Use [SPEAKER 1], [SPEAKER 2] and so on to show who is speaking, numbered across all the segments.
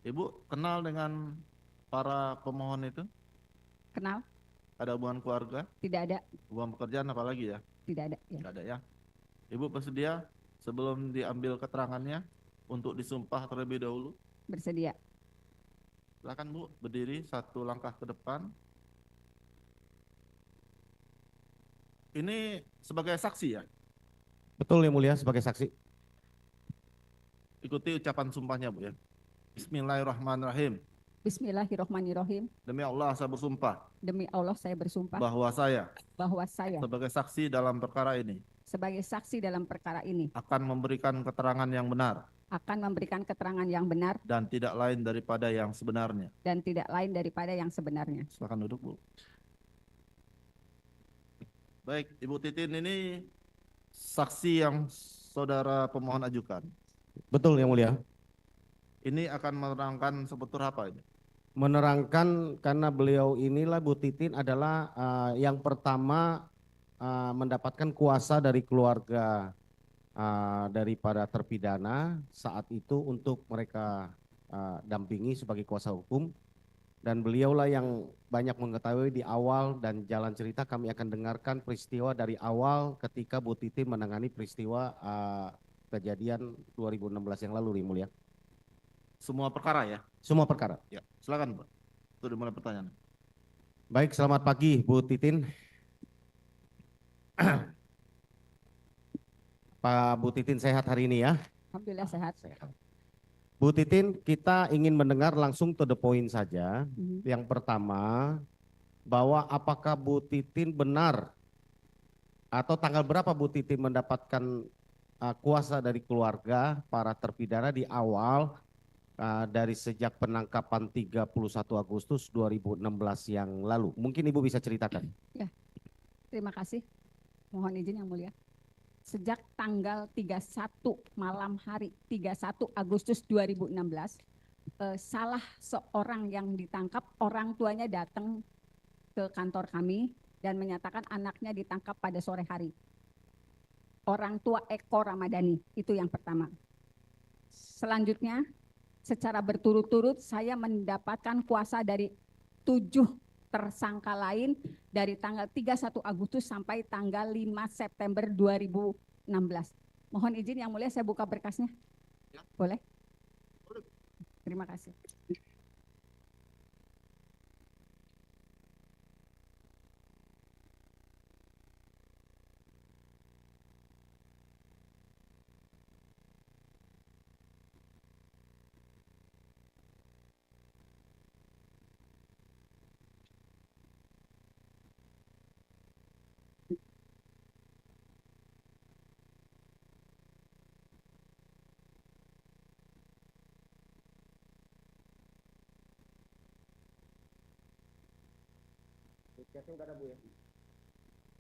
[SPEAKER 1] Ibu kenal dengan para pemohon itu?
[SPEAKER 2] Kenal?
[SPEAKER 1] Ada hubungan keluarga,
[SPEAKER 2] Tidak ada,
[SPEAKER 1] hubungan pekerjaan apalagi ya?
[SPEAKER 2] tidak ada. Ya.
[SPEAKER 1] Nggak ada ya. Ibu bersedia sebelum diambil keterangannya untuk disumpah terlebih dahulu?
[SPEAKER 2] Bersedia.
[SPEAKER 1] Silakan Bu, berdiri satu langkah ke depan. Ini sebagai saksi ya?
[SPEAKER 3] Betul yang mulia, sebagai saksi.
[SPEAKER 1] Ikuti ucapan sumpahnya Bu ya. Bismillahirrahmanirrahim.
[SPEAKER 2] Bismillahirrohmanirrohim.
[SPEAKER 1] Demi Allah saya bersumpah
[SPEAKER 2] Demi Allah saya bersumpah
[SPEAKER 1] bahwa saya
[SPEAKER 2] bahwa saya
[SPEAKER 1] sebagai saksi dalam perkara ini
[SPEAKER 2] sebagai saksi dalam perkara ini
[SPEAKER 1] akan memberikan keterangan yang benar
[SPEAKER 2] akan memberikan keterangan yang benar
[SPEAKER 1] dan tidak lain daripada yang sebenarnya.
[SPEAKER 2] dan tidak lain daripada yang sebenarnya.
[SPEAKER 1] Silakan duduk Bu. Baik, Ibu Titin ini saksi yang saudara pemohon ajukan.
[SPEAKER 3] Betul yang mulia.
[SPEAKER 1] Ini akan menerangkan seputar apa ini?
[SPEAKER 3] Menerangkan karena beliau inilah Bu Titin adalah yang pertama mendapatkan kuasa dari keluarga daripada terpidana saat itu untuk mereka dampingi sebagai kuasa hukum, dan beliaulah yang banyak mengetahui di awal, dan jalan cerita kami akan dengarkan peristiwa dari awal ketika Bu Titin menangani peristiwa kejadian 2016 yang lalu, yang mulia.
[SPEAKER 1] Semua perkara ya?
[SPEAKER 3] Semua perkara.
[SPEAKER 1] Ya, silakan Pak. Sudah dimulai pertanyaan.
[SPEAKER 3] Baik, selamat pagi Bu Titin. Pak Bu Titin sehat hari ini ya?
[SPEAKER 2] Alhamdulillah sehat.
[SPEAKER 3] Bu Titin, kita ingin mendengar langsung to the point saja.
[SPEAKER 2] Mhm.
[SPEAKER 3] Yang pertama, bahwa apakah Bu Titin benar atau tanggal berapa Bu Titin mendapatkan kuasa dari keluarga para terpidana di awal dari sejak penangkapan 31 Agustus 2016 yang lalu? Mungkin Ibu bisa ceritakan.
[SPEAKER 2] Ya, terima kasih. Mohon izin yang mulia. Sejak tanggal 31 malam hari 31 Agustus 2016, salah seorang yang ditangkap, orang tuanya datang ke kantor kami dan menyatakan anaknya ditangkap pada sore hari. Orang tua Eko Ramadhani, itu yang pertama. Selanjutnya, secara berturut-turut saya mendapatkan kuasa dari 7 tersangka lain dari tanggal 31 Agustus sampai tanggal 5 September 2016. Mohon izin yang mulia saya buka berkasnya. Boleh? Terima kasih.
[SPEAKER 3] Enggak ada Bu ya?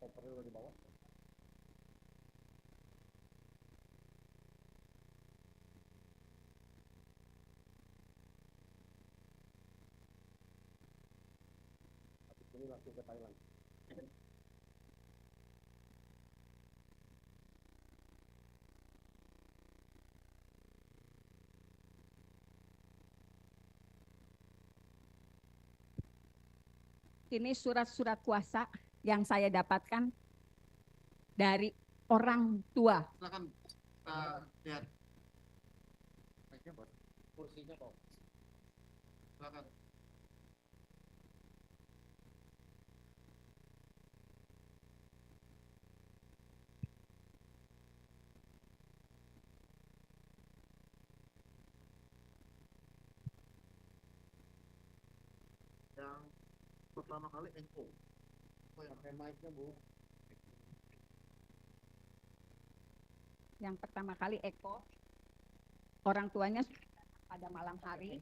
[SPEAKER 3] Kopernya di bawah. Ini langsung ke Thailand.
[SPEAKER 2] Ini surat-surat kuasa yang saya dapatkan dari orang tua.
[SPEAKER 1] Silakan lihat.
[SPEAKER 3] Kursinya kok.
[SPEAKER 1] Silakan. Yang pertama kali Eko.
[SPEAKER 3] Pakai mic-nya Bu.
[SPEAKER 2] Yang pertama kali Eko, orang tuanya pada malam hari.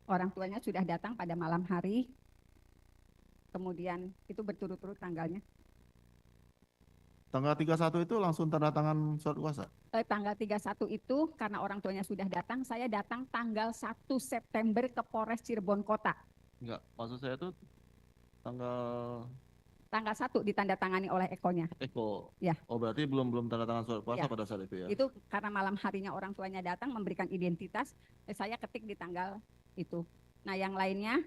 [SPEAKER 2] Orang tuanya sudah datang pada malam hari. Kemudian itu berturut-turut tanggalnya.
[SPEAKER 1] Tanggal 31 itu langsung tanda tangan surat kuasa?
[SPEAKER 2] Tanggal 31 itu karena orang tuanya sudah datang, saya datang tanggal 1 September ke Polres Cirebon Kota.
[SPEAKER 1] Enggak, maksud saya itu tanggal
[SPEAKER 2] Tanggal 1 ditandatangani oleh Eko-nya.
[SPEAKER 1] Eko.
[SPEAKER 2] Ya.
[SPEAKER 1] Oh berarti belum tanda tangan surat kuasa
[SPEAKER 2] Ya.
[SPEAKER 1] pada saat itu ya?
[SPEAKER 2] Itu karena malam harinya orang tuanya datang memberikan identitas, saya ketik di tanggal itu. Nah yang lainnya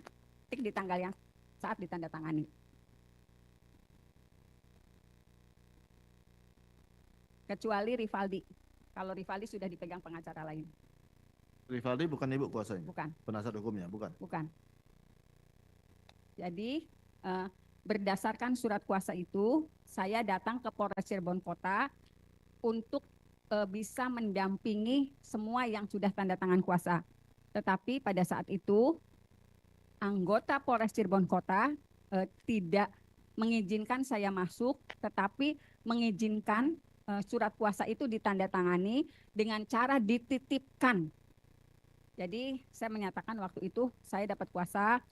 [SPEAKER 2] ketik di tanggal yang saat ditandatangani. Kecuali Rivaldi. Kalau Rivaldi sudah dipegang pengacara lain.
[SPEAKER 1] Rivaldi bukan ibu kuasanya?
[SPEAKER 2] Bukan.
[SPEAKER 1] Penasihat hukumnya? Bukan?
[SPEAKER 2] Bukan. Jadi berdasarkan surat kuasa itu, saya datang ke Polres Cirebon Kota untuk bisa mendampingi semua yang sudah tanda tangan kuasa. Tetapi pada saat itu, anggota Polres Cirebon Kota tidak mengizinkan saya masuk, tetapi mengizinkan surat kuasa itu ditandatangani dengan cara dititipkan. Jadi saya menyatakan waktu itu saya dapat kuasa,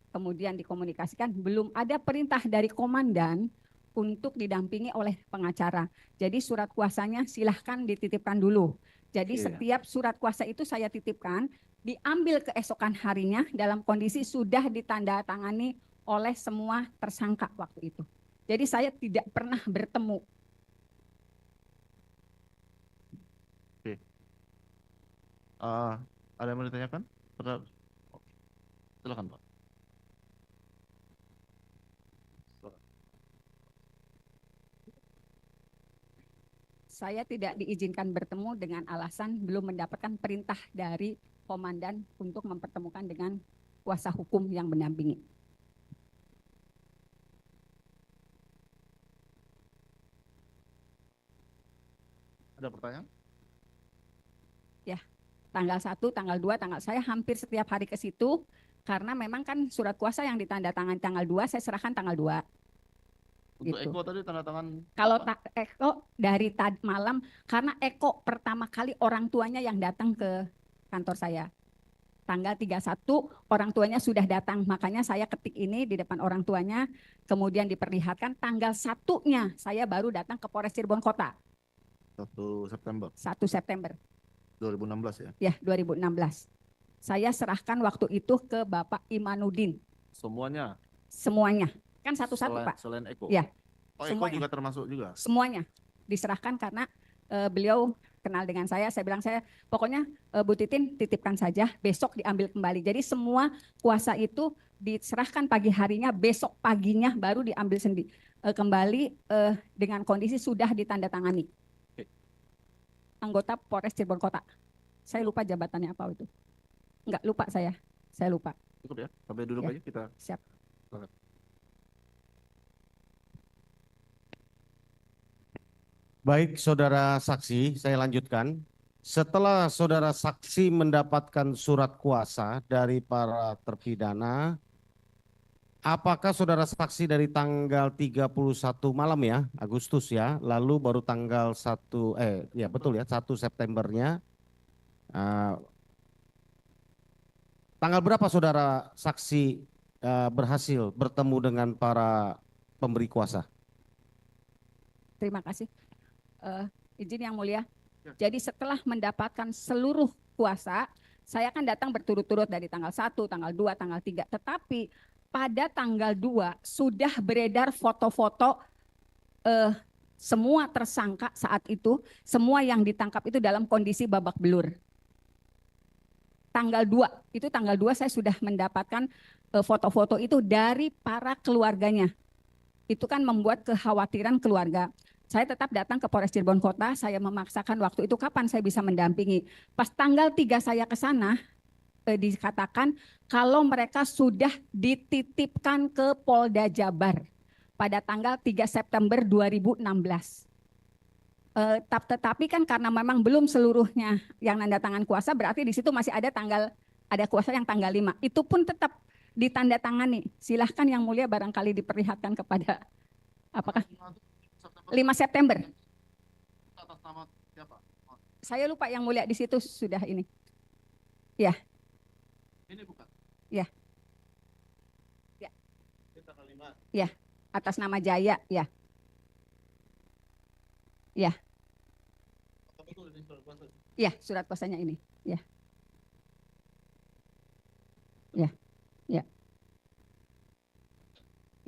[SPEAKER 2] kemudian dikomunikasikan, belum ada perintah dari komandan untuk didampingi oleh pengacara. Jadi surat kuasanya silahkan dititipkan dulu. Jadi setiap surat kuasa itu saya titipkan, diambil keesokan harinya dalam kondisi sudah ditandatangani oleh semua tersangka waktu itu. Jadi saya tidak pernah bertemu.
[SPEAKER 1] Oke. Ada yang mau ditanyakan? Silakan Pak.
[SPEAKER 2] Saya tidak diizinkan bertemu dengan alasan belum mendapatkan perintah dari komandan untuk mempertemukan dengan kuasa hukum yang mendampingi.
[SPEAKER 1] Ada pertanyaan?
[SPEAKER 2] Ya, tanggal 1, tanggal 2, saya hampir setiap hari ke situ karena memang kan surat kuasa yang ditandatangani tanggal 2, saya serahkan tanggal 2.
[SPEAKER 1] Untuk
[SPEAKER 2] Gitu.
[SPEAKER 1] Eko tadi tanda tangan?
[SPEAKER 2] Kalau Eko dari malam, karena Eko pertama kali orang tuanya yang datang ke kantor saya. Tanggal 31 orang tuanya sudah datang, makanya saya ketik ini di depan orang tuanya, kemudian diperlihatkan tanggal 1-nya saya baru datang ke Polres Cirebon Kota.
[SPEAKER 1] 1 September
[SPEAKER 2] 1 September.
[SPEAKER 1] 2016 ya?
[SPEAKER 2] Ya, 2016. Saya serahkan waktu itu ke Bapak Imanuddin.
[SPEAKER 1] Semuanya?
[SPEAKER 2] Semuanya. Kan satu-satu Pak.
[SPEAKER 1] Selain Eko?
[SPEAKER 2] Ya.
[SPEAKER 1] Oh Eko
[SPEAKER 2] semuanya.
[SPEAKER 1] juga termasuk juga?
[SPEAKER 2] Semuanya diserahkan karena beliau kenal dengan saya bilang pokoknya Bu Titin titipkan saja, besok diambil kembali. Jadi semua kuasa itu diserahkan pagi harinya, besok paginya baru diambil kembali dengan kondisi sudah ditandatangani. Anggota Polres Cirebon Kota. Saya lupa jabatannya apa itu. Enggak lupa saya lupa.
[SPEAKER 1] Cukup ya, sampai duduk
[SPEAKER 2] Ya.
[SPEAKER 1] aja kita.
[SPEAKER 2] Siap.
[SPEAKER 3] Baik, saudara saksi, saya lanjutkan. Setelah saudara saksi mendapatkan surat kuasa dari para terpidana, apakah saudara saksi dari tanggal 31 malam ya, Agustus ya, lalu baru tanggal 1, ya betul ya, 1 Septembernya, tanggal berapa saudara saksi berhasil bertemu dengan para pemberi kuasa?
[SPEAKER 2] Terima kasih. Izin yang mulia. Jadi setelah mendapatkan seluruh kuasa, saya akan datang berturut-turut dari tanggal 1, tanggal 2, tanggal 3. Tetapi pada tanggal 2 sudah beredar foto-foto semua tersangka saat itu, semua yang ditangkap itu dalam kondisi babak belur. Tanggal 2 saya sudah mendapatkan foto-foto itu dari para keluarganya. Itu kan membuat kekhawatiran keluarga. Saya tetap datang ke Polres Cirebon Kota, saya memaksakan waktu itu kapan saya bisa mendampingi. Pas tanggal 3 saya ke sana, dikatakan kalau mereka sudah dititipkan ke Polda Jabar pada tanggal 3 September 2016. Tetapi kan karena memang belum seluruhnya yang nanda tangan kuasa, berarti di situ masih ada kuasa yang tanggal 5. Itu pun tetap ditandatangani. Silahkan yang mulia barangkali diperlihatkan kepada apakah 5 September.
[SPEAKER 1] Atas nama siapa?
[SPEAKER 2] Saya lupa yang mulia di situ sudah ini. Ya.
[SPEAKER 1] Ini bukan?
[SPEAKER 2] Ya. Ya.
[SPEAKER 1] Ini tanggal 5.
[SPEAKER 2] Ya, atas nama Jaya, ya. Ya.
[SPEAKER 1] Apa betul ini surat kuasa?
[SPEAKER 2] Ya, surat kuasanya ini. Ya. Ya. Ya.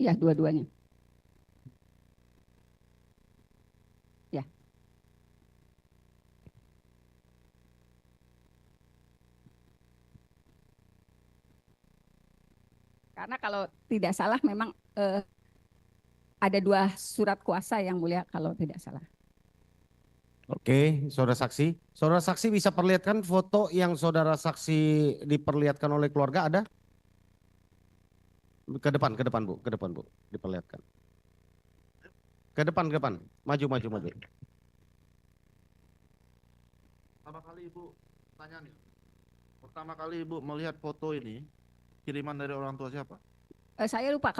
[SPEAKER 2] Ya, dua-duanya. Karena kalau tidak salah memang ada 2 surat kuasa yang mulia kalau tidak salah.
[SPEAKER 3] Oke, saudara saksi. Saudara saksi bisa perlihatkan foto yang saudara saksi diperlihatkan oleh keluarga ada? Ke depan Bu, ke depan Bu, diperlihatkan. Ke depan, maju.
[SPEAKER 1] Pertama kali Ibu tanya nih. Pertama kali Ibu melihat foto ini kiriman dari orang tua siapa?
[SPEAKER 2] Saya lupa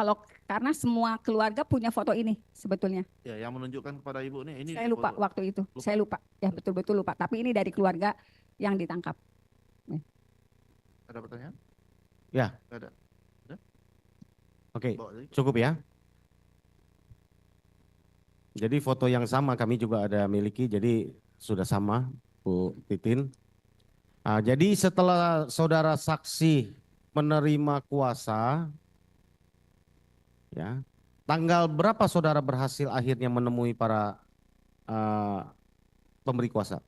[SPEAKER 2] karena semua keluarga punya foto ini sebetulnya.
[SPEAKER 1] Ya, yang menunjukkan kepada Ibu nih ini.
[SPEAKER 2] Saya lupa
[SPEAKER 1] foto.
[SPEAKER 2] waktu itu.
[SPEAKER 1] Lupa?
[SPEAKER 2] Saya lupa. Ya betul-betul lupa. Tapi ini dari keluarga yang ditangkap.
[SPEAKER 1] Ada pertanyaan?
[SPEAKER 3] Ya.
[SPEAKER 1] Nggak ada.
[SPEAKER 3] Oke,
[SPEAKER 1] Bawa lagi.
[SPEAKER 3] cukup ya. Jadi foto yang sama kami juga ada miliki, jadi sudah sama Bu Titin. Jadi setelah saudara saksi menerima kuasa, ya, tanggal berapa saudara berhasil akhirnya menemui para pemberi kuasa?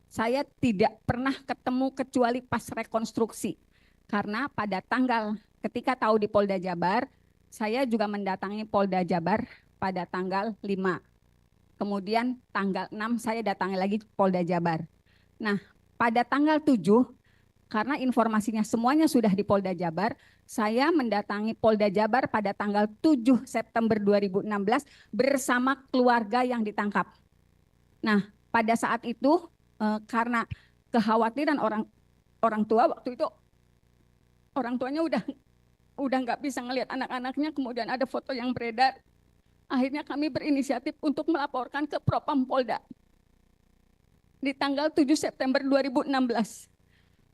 [SPEAKER 2] Saya tidak pernah ketemu kecuali pas rekonstruksi. Karena pada tanggal ketika tahu di Polda Jabar, saya juga mendatangi Polda Jabar pada tanggal 5. Kemudian tanggal 6 saya datangi lagi Polda Jabar. Nah, pada tanggal 7, karena informasinya semuanya sudah di Polda Jabar, saya mendatangi Polda Jabar pada tanggal 7 September 2016 bersama keluarga yang ditangkap. Nah, pada saat itu karena kekhawatiran orang tua waktu itu, orang tuanya udah nggak bisa ngelihat anak-anaknya, kemudian ada foto yang beredar. Akhirnya kami berinisiatif untuk melaporkan ke Propam Polda di tanggal 7 September 2016.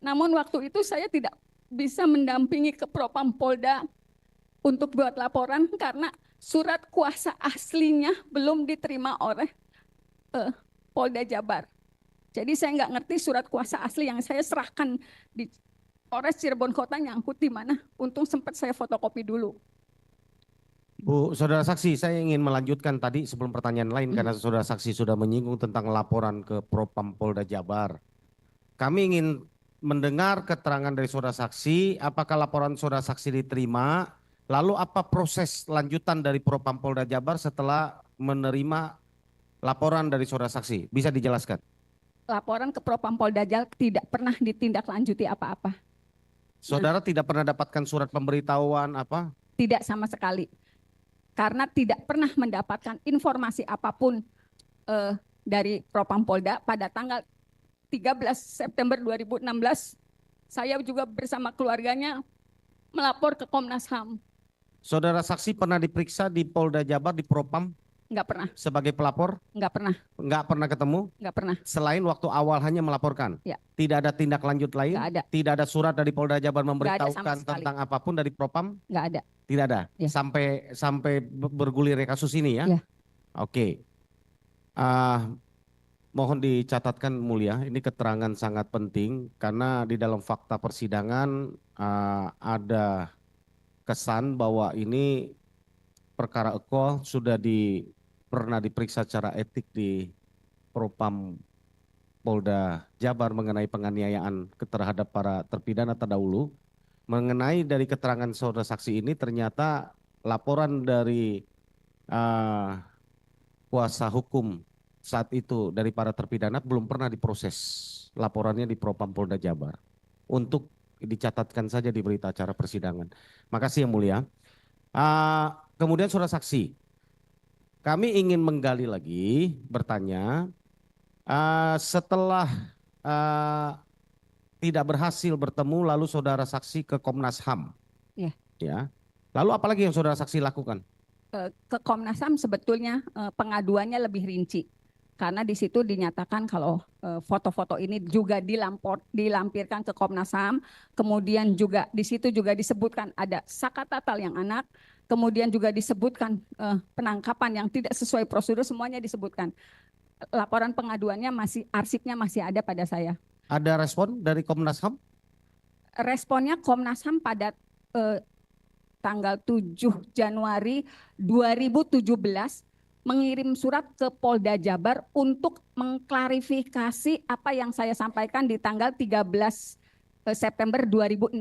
[SPEAKER 2] Namun waktu itu saya tidak bisa mendampingi ke Propam Polda untuk buat laporan karena surat kuasa aslinya belum diterima oleh Polda Jabar. Jadi saya nggak ngerti surat kuasa asli yang saya serahkan di Polres Cirebon Kota nyangkut di mana. Untung sempat saya fotokopi dulu.
[SPEAKER 3] Bu, saudara saksi, saya ingin melanjutkan tadi sebelum pertanyaan lain karena saudara saksi sudah menyinggung tentang laporan ke Propam Polda Jabar. Kami ingin mendengar keterangan dari saudara saksi, apakah laporan saudara saksi diterima, lalu apa proses lanjutan dari Propam Polda Jabar setelah menerima laporan dari saudara saksi? Bisa dijelaskan?
[SPEAKER 2] Laporan ke Propam Polda Jabar tidak pernah ditindaklanjuti apa-apa.
[SPEAKER 3] Saudara tidak pernah dapatkan surat pemberitahuan apa?
[SPEAKER 2] Tidak sama sekali. Karena tidak pernah mendapatkan informasi apapun dari Propam Polda pada tanggal 13 September 2016, saya juga bersama keluarganya melapor ke Komnas HAM.
[SPEAKER 3] Saudara saksi pernah diperiksa di Polda Jabar di Propam?
[SPEAKER 2] Enggak pernah.
[SPEAKER 3] Sebagai pelapor?
[SPEAKER 2] Enggak pernah.
[SPEAKER 3] Enggak pernah ketemu?
[SPEAKER 2] Enggak pernah.
[SPEAKER 3] Selain waktu awal hanya melaporkan?
[SPEAKER 2] Ya.
[SPEAKER 3] Tidak ada tindak lanjut lain?
[SPEAKER 2] Enggak ada.
[SPEAKER 3] Tidak ada surat dari Polda Jabar
[SPEAKER 2] Enggak ada sama
[SPEAKER 3] memberitahukan
[SPEAKER 2] sekali.
[SPEAKER 3] tentang apapun dari Propam?
[SPEAKER 2] Enggak ada.
[SPEAKER 3] Tidak ada?
[SPEAKER 2] Ya.
[SPEAKER 3] Sampai bergulir kasus ini ya?
[SPEAKER 2] Ya.
[SPEAKER 3] Oke. Mohon dicatatkan mulia, ini keterangan sangat penting karena di dalam fakta persidangan ada kesan bahwa ini perkara Eko sudah pernah diperiksa secara etik di Propam Polda Jabar mengenai penganiayaan terhadap para terpidana terdahulu. Mengenai dari keterangan saudara saksi ini ternyata laporan dari kuasa hukum saat itu dari para terpidana belum pernah diproses laporannya di Propam Polda Jabar. Untuk dicatatkan saja di berita acara persidangan. Makasih yang mulia. Kemudian saudara saksi, kami ingin menggali lagi, bertanya, setelah tidak berhasil bertemu lalu saudara saksi ke Komnas HAM.
[SPEAKER 2] Ya.
[SPEAKER 3] Ya. Lalu apalagi yang saudara saksi lakukan?
[SPEAKER 2] Ke Komnas HAM sebetulnya pengaduannya lebih rinci. Karena di situ dinyatakan kalau foto-foto ini juga dilampirkan ke Komnas HAM, kemudian juga di situ juga disebutkan ada Saka Tatal yang anak, kemudian juga disebutkan penangkapan yang tidak sesuai prosedur, semuanya disebutkan. Laporan pengaduannya arsipnya masih ada pada saya.
[SPEAKER 3] Ada respon dari Komnas HAM?
[SPEAKER 2] Responnya Komnas HAM pada tanggal 7 Januari 2017 mengirim surat ke Polda Jabar untuk mengklarifikasi apa yang saya sampaikan di tanggal 13 September 2016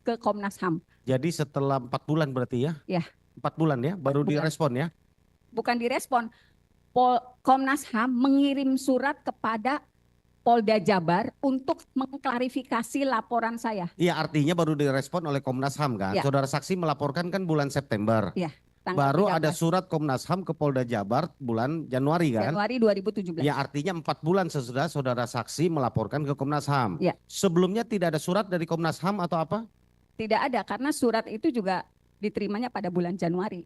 [SPEAKER 2] ke Komnas HAM.
[SPEAKER 3] Jadi setelah 4 bulan berarti ya?
[SPEAKER 2] Ya.
[SPEAKER 3] 4 bulan ya, baru
[SPEAKER 2] 4 bulan.
[SPEAKER 3] direspon ya?
[SPEAKER 2] Bukan direspon, Komnas HAM mengirim surat kepada Polda Jabar untuk mengklarifikasi laporan saya.
[SPEAKER 3] Iya, artinya baru direspon oleh Komnas HAM kan?
[SPEAKER 2] Ya.
[SPEAKER 3] Saudara saksi melaporkan kan bulan September.
[SPEAKER 2] Ya, tanggal
[SPEAKER 3] Baru
[SPEAKER 2] 13
[SPEAKER 3] ada surat Komnas HAM ke Polda Jabar bulan Januari kan?
[SPEAKER 2] Januari 2017.
[SPEAKER 3] Ya, artinya 4 bulan sesudah saudara saksi melaporkan ke Komnas HAM.
[SPEAKER 2] Ya.
[SPEAKER 3] Sebelumnya tidak ada surat dari Komnas HAM atau apa?
[SPEAKER 2] Tidak ada, karena surat itu juga diterimanya pada bulan Januari.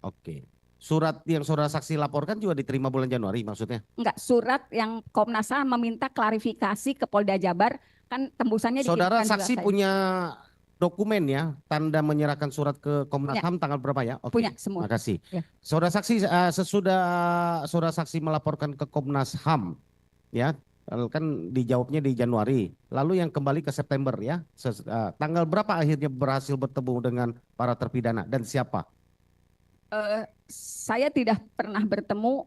[SPEAKER 3] Oke. Surat yang saudara saksi laporkan juga diterima bulan Januari maksudnya?
[SPEAKER 2] Enggak, surat yang Komnas HAM meminta klarifikasi ke Polda Jabar, kan tembusannya
[SPEAKER 3] Saudara
[SPEAKER 2] dikirimkan juga
[SPEAKER 3] saksi
[SPEAKER 2] saya.
[SPEAKER 3] punya dokumen ya, tanda menyerahkan surat ke Komnas
[SPEAKER 2] Punya.
[SPEAKER 3] HAM tanggal berapa ya? Oke.
[SPEAKER 2] Punya semua.
[SPEAKER 3] Makasih.
[SPEAKER 2] Ya.
[SPEAKER 3] Saudara saksi sesudah saudara saksi melaporkan ke Komnas HAM ya, kan dijawabnya di Januari. Lalu yang kembali ke September ya. Tanggal berapa akhirnya berhasil bertemu dengan para terpidana dan siapa?
[SPEAKER 2] Saya tidak pernah bertemu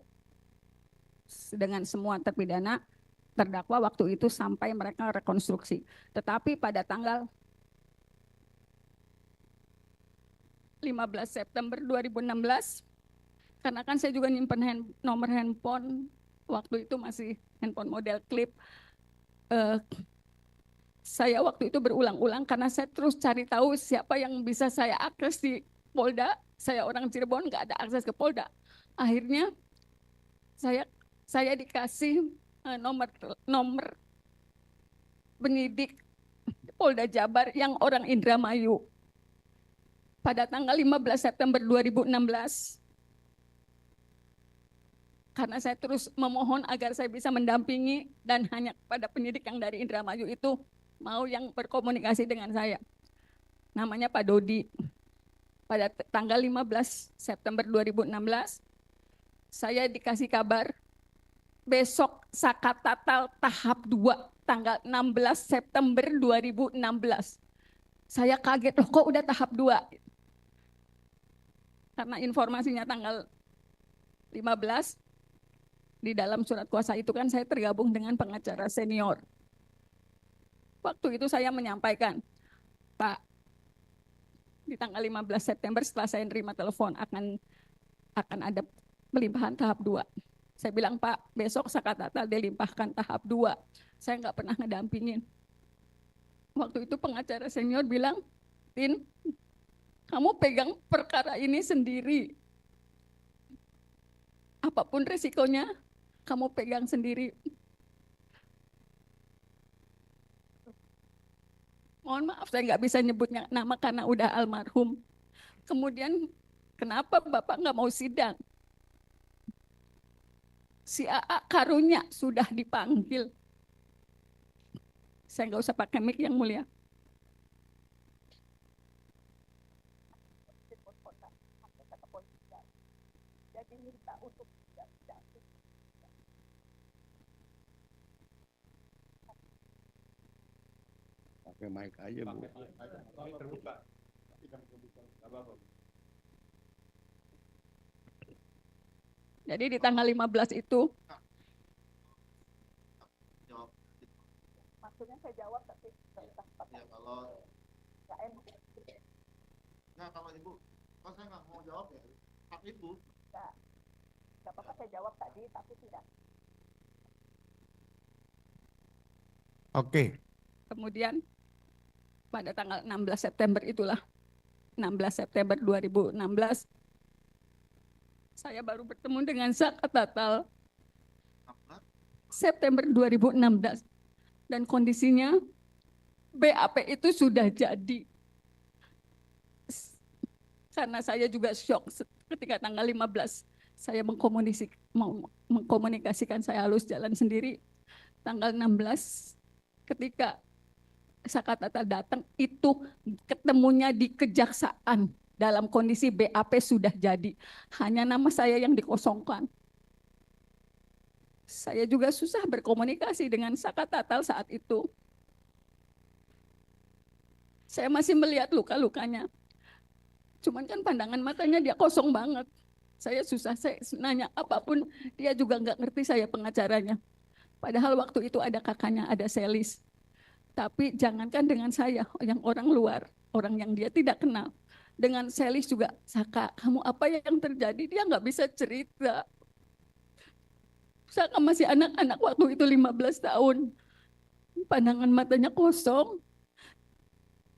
[SPEAKER 2] dengan semua terpidana terdakwa waktu itu sampai mereka rekonstruksi. Tetapi pada tanggal 15 September 2016, karena kan saya juga nyimpen nomor handphone, waktu itu masih handphone model klip. Saya waktu itu berulang-ulang karena saya terus cari tahu siapa yang bisa saya akses di Polda. Saya orang Cirebon, nggak ada akses ke Polda. Akhirnya saya dikasih nomor penyidik Polda Jabar yang orang Indramayu. Pada tanggal 15 September 2016, karena saya terus memohon agar saya bisa mendampingi dan hanya pada penyidik yang dari Indramayu itu mau yang berkomunikasi dengan saya. Namanya Pak Dodi. Pada tanggal 15 September 2016, saya dikasih kabar besok Sakatatal tahap 2 tanggal 16 September 2016. Saya kaget, loh kok udah tahap 2? Karena informasinya tanggal 15, di dalam surat kuasa itu kan saya tergabung dengan pengacara senior. Waktu itu saya menyampaikan, Pak, di tanggal 15 September setelah saya nerima telepon akan ada pelimpahan tahap 2. Saya bilang, Pak, besok Sakatatal dilimpahkan tahap 2. Saya nggak pernah ngedampingin. Waktu itu pengacara senior bilang, Tin, kamu pegang perkara ini sendiri. Apapun resikonya, kamu pegang sendiri. Mohon maaf, saya nggak bisa nyebutnya nama karena udah almarhum. Kemudian, kenapa Bapak nggak mau sidang? Si AA Karunya sudah dipanggil. Saya nggak usah pakai mic yang mulia. Jadi minta untuk
[SPEAKER 3] Pakai mic aja Bu.
[SPEAKER 2] Jadi di tanggal 15 itu.
[SPEAKER 1] Jawab.
[SPEAKER 2] Maksudnya saya jawab tapi
[SPEAKER 1] Ya kalau nggak, kalau ibu, kalau saya nggak mau jawab ya hak ibu.
[SPEAKER 2] nggak apa-apa, saya jawab tadi tapi tidak.
[SPEAKER 3] Oke.
[SPEAKER 2] Kemudian pada tanggal 16 September itulah, 16 September 2016, saya baru bertemu dengan Sakatatal September 2016 dan kondisinya BAP itu sudah jadi. Karena saya juga syok ketika tanggal 15 saya mengkomunikasikan, saya halus jalan sendiri. Tanggal 16 ketika Sakatatal datang itu ketemunya di kejaksaan dalam kondisi BAP sudah jadi. Hanya nama saya yang dikosongkan. Saya juga susah berkomunikasi dengan Sakatatal saat itu. Saya masih melihat luka-lukanya. Cuman kan pandangan matanya dia kosong banget. Saya susah, saya nanya apapun, dia juga nggak ngerti saya pengacaranya. Padahal waktu itu ada kakaknya, ada Selis. Tapi jangankan dengan saya, yang orang luar, orang yang dia tidak kenal. Dengan Selis juga, Saka, kamu apa yang terjadi? Dia nggak bisa cerita. Saka masih anak-anak waktu itu 15 tahun. Pandangan matanya kosong.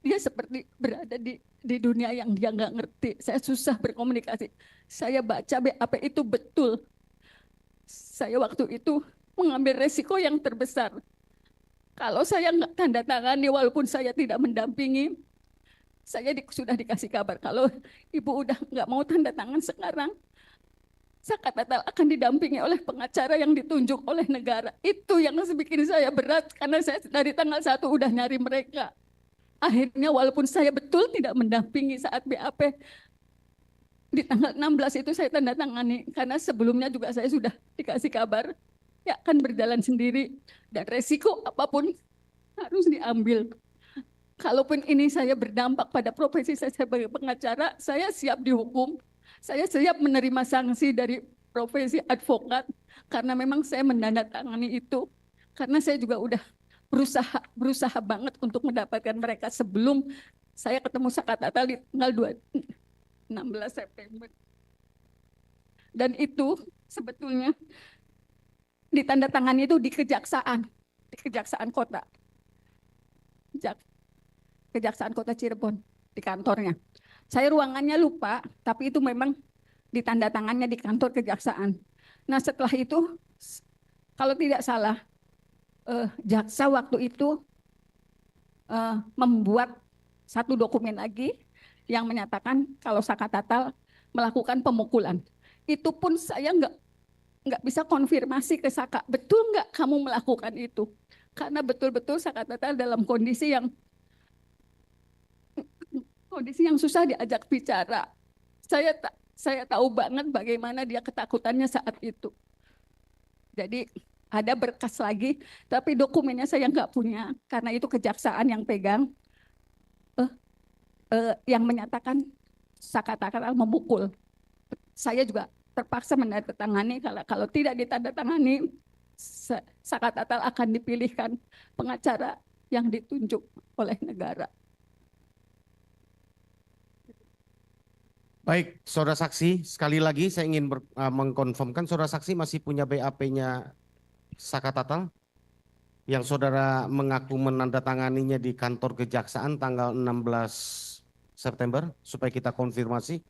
[SPEAKER 2] Dia seperti berada di dunia yang dia nggak ngerti. Saya susah berkomunikasi. Saya baca BAP itu betul. Saya waktu itu mengambil resiko yang terbesar. Kalau saya nggak tanda tangani, walaupun saya tidak mendampingi, saya sudah dikasih kabar kalau ibu udah nggak mau tanda tangan sekarang, Sakatatal akan didampingi oleh pengacara yang ditunjuk oleh negara. Itu yang bikin saya berat karena saya dari tanggal 1 udah nyari mereka. Akhirnya walaupun saya betul tidak mendampingi saat BAP, di tanggal 16 itu saya tanda tangani karena sebelumnya juga saya sudah dikasih kabar ya akan berjalan sendiri dan resiko apapun harus diambil. Kalaupun ini saya berdampak pada profesi saya sebagai pengacara, saya siap dihukum. Saya siap menerima sanksi dari profesi advokat karena memang saya menandatangani itu. Karena saya juga udah berusaha banget untuk mendapatkan mereka sebelum saya ketemu Sakatatal di tanggal 16 September. Dan itu sebetulnya ditandatangani itu di Kejaksaan Kota. Kejaksaan Kota Cirebon, di kantornya. Saya ruangannya lupa, tapi itu memang ditandatangannya di kantor kejaksaan. Nah setelah itu, kalau tidak salah, jaksa waktu itu membuat satu dokumen lagi yang menyatakan kalau Sakatatal melakukan pemukulan. Itu pun saya nggak bisa konfirmasi ke Saka, betul nggak kamu melakukan itu? Karena betul-betul Sakatatal dalam kondisi yang susah diajak bicara. Saya tahu banget bagaimana dia ketakutannya saat itu. Jadi ada berkas lagi, tapi dokumennya saya nggak punya karena itu kejaksaan yang pegang, yang menyatakan Sakatatal memukul. Saya juga terpaksa menandatangani, kalau tidak ditandatangani Sakatatal akan dipilihkan pengacara yang ditunjuk oleh negara.
[SPEAKER 3] Baik, saudara saksi, sekali lagi saya ingin mengkonfirmkan saudara saksi masih punya BAP-nya Sakatatal yang saudara mengaku menandatanganinya di kantor kejaksaan tanggal 16 September supaya kita konfirmasi.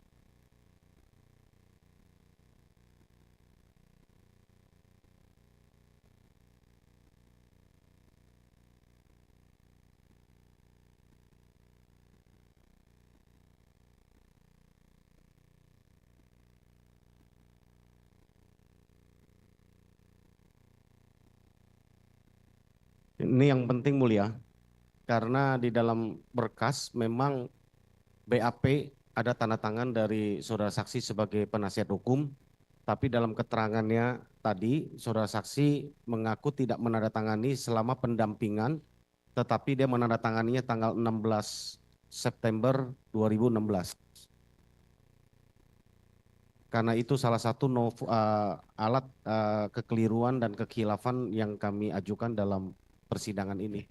[SPEAKER 3] Ini yang penting mulia, karena di dalam berkas memang BAP ada tanda tangan dari saudara saksi sebagai penasihat hukum, tapi dalam keterangannya tadi saudara saksi mengaku tidak menandatangani selama pendampingan, tetapi dia menandatanganinya tanggal 16 September 2016. Karena itu salah satu alat kekeliruan dan kekhilafan yang kami ajukan dalam persidangan ini.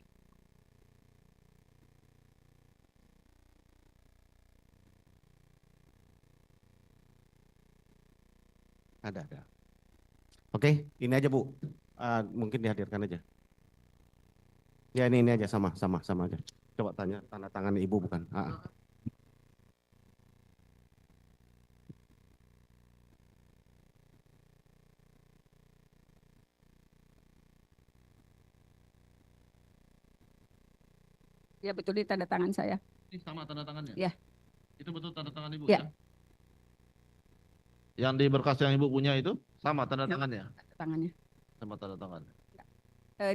[SPEAKER 3] Ada. Oke, ini aja Bu. Mungkin dihadirkan aja. Ya ini aja sama aja. Coba tanya tanda tangan Ibu bukan?
[SPEAKER 2] Ya betul di tanda tangan saya.
[SPEAKER 1] Ini sama tanda tangannya?
[SPEAKER 2] Ya.
[SPEAKER 1] Itu betul tanda tangan Ibu
[SPEAKER 2] Ya.
[SPEAKER 1] ya? Yang di berkas yang Ibu punya itu sama tanda tangannya?
[SPEAKER 2] Tanda tangannya.
[SPEAKER 1] Sama tanda tangannya.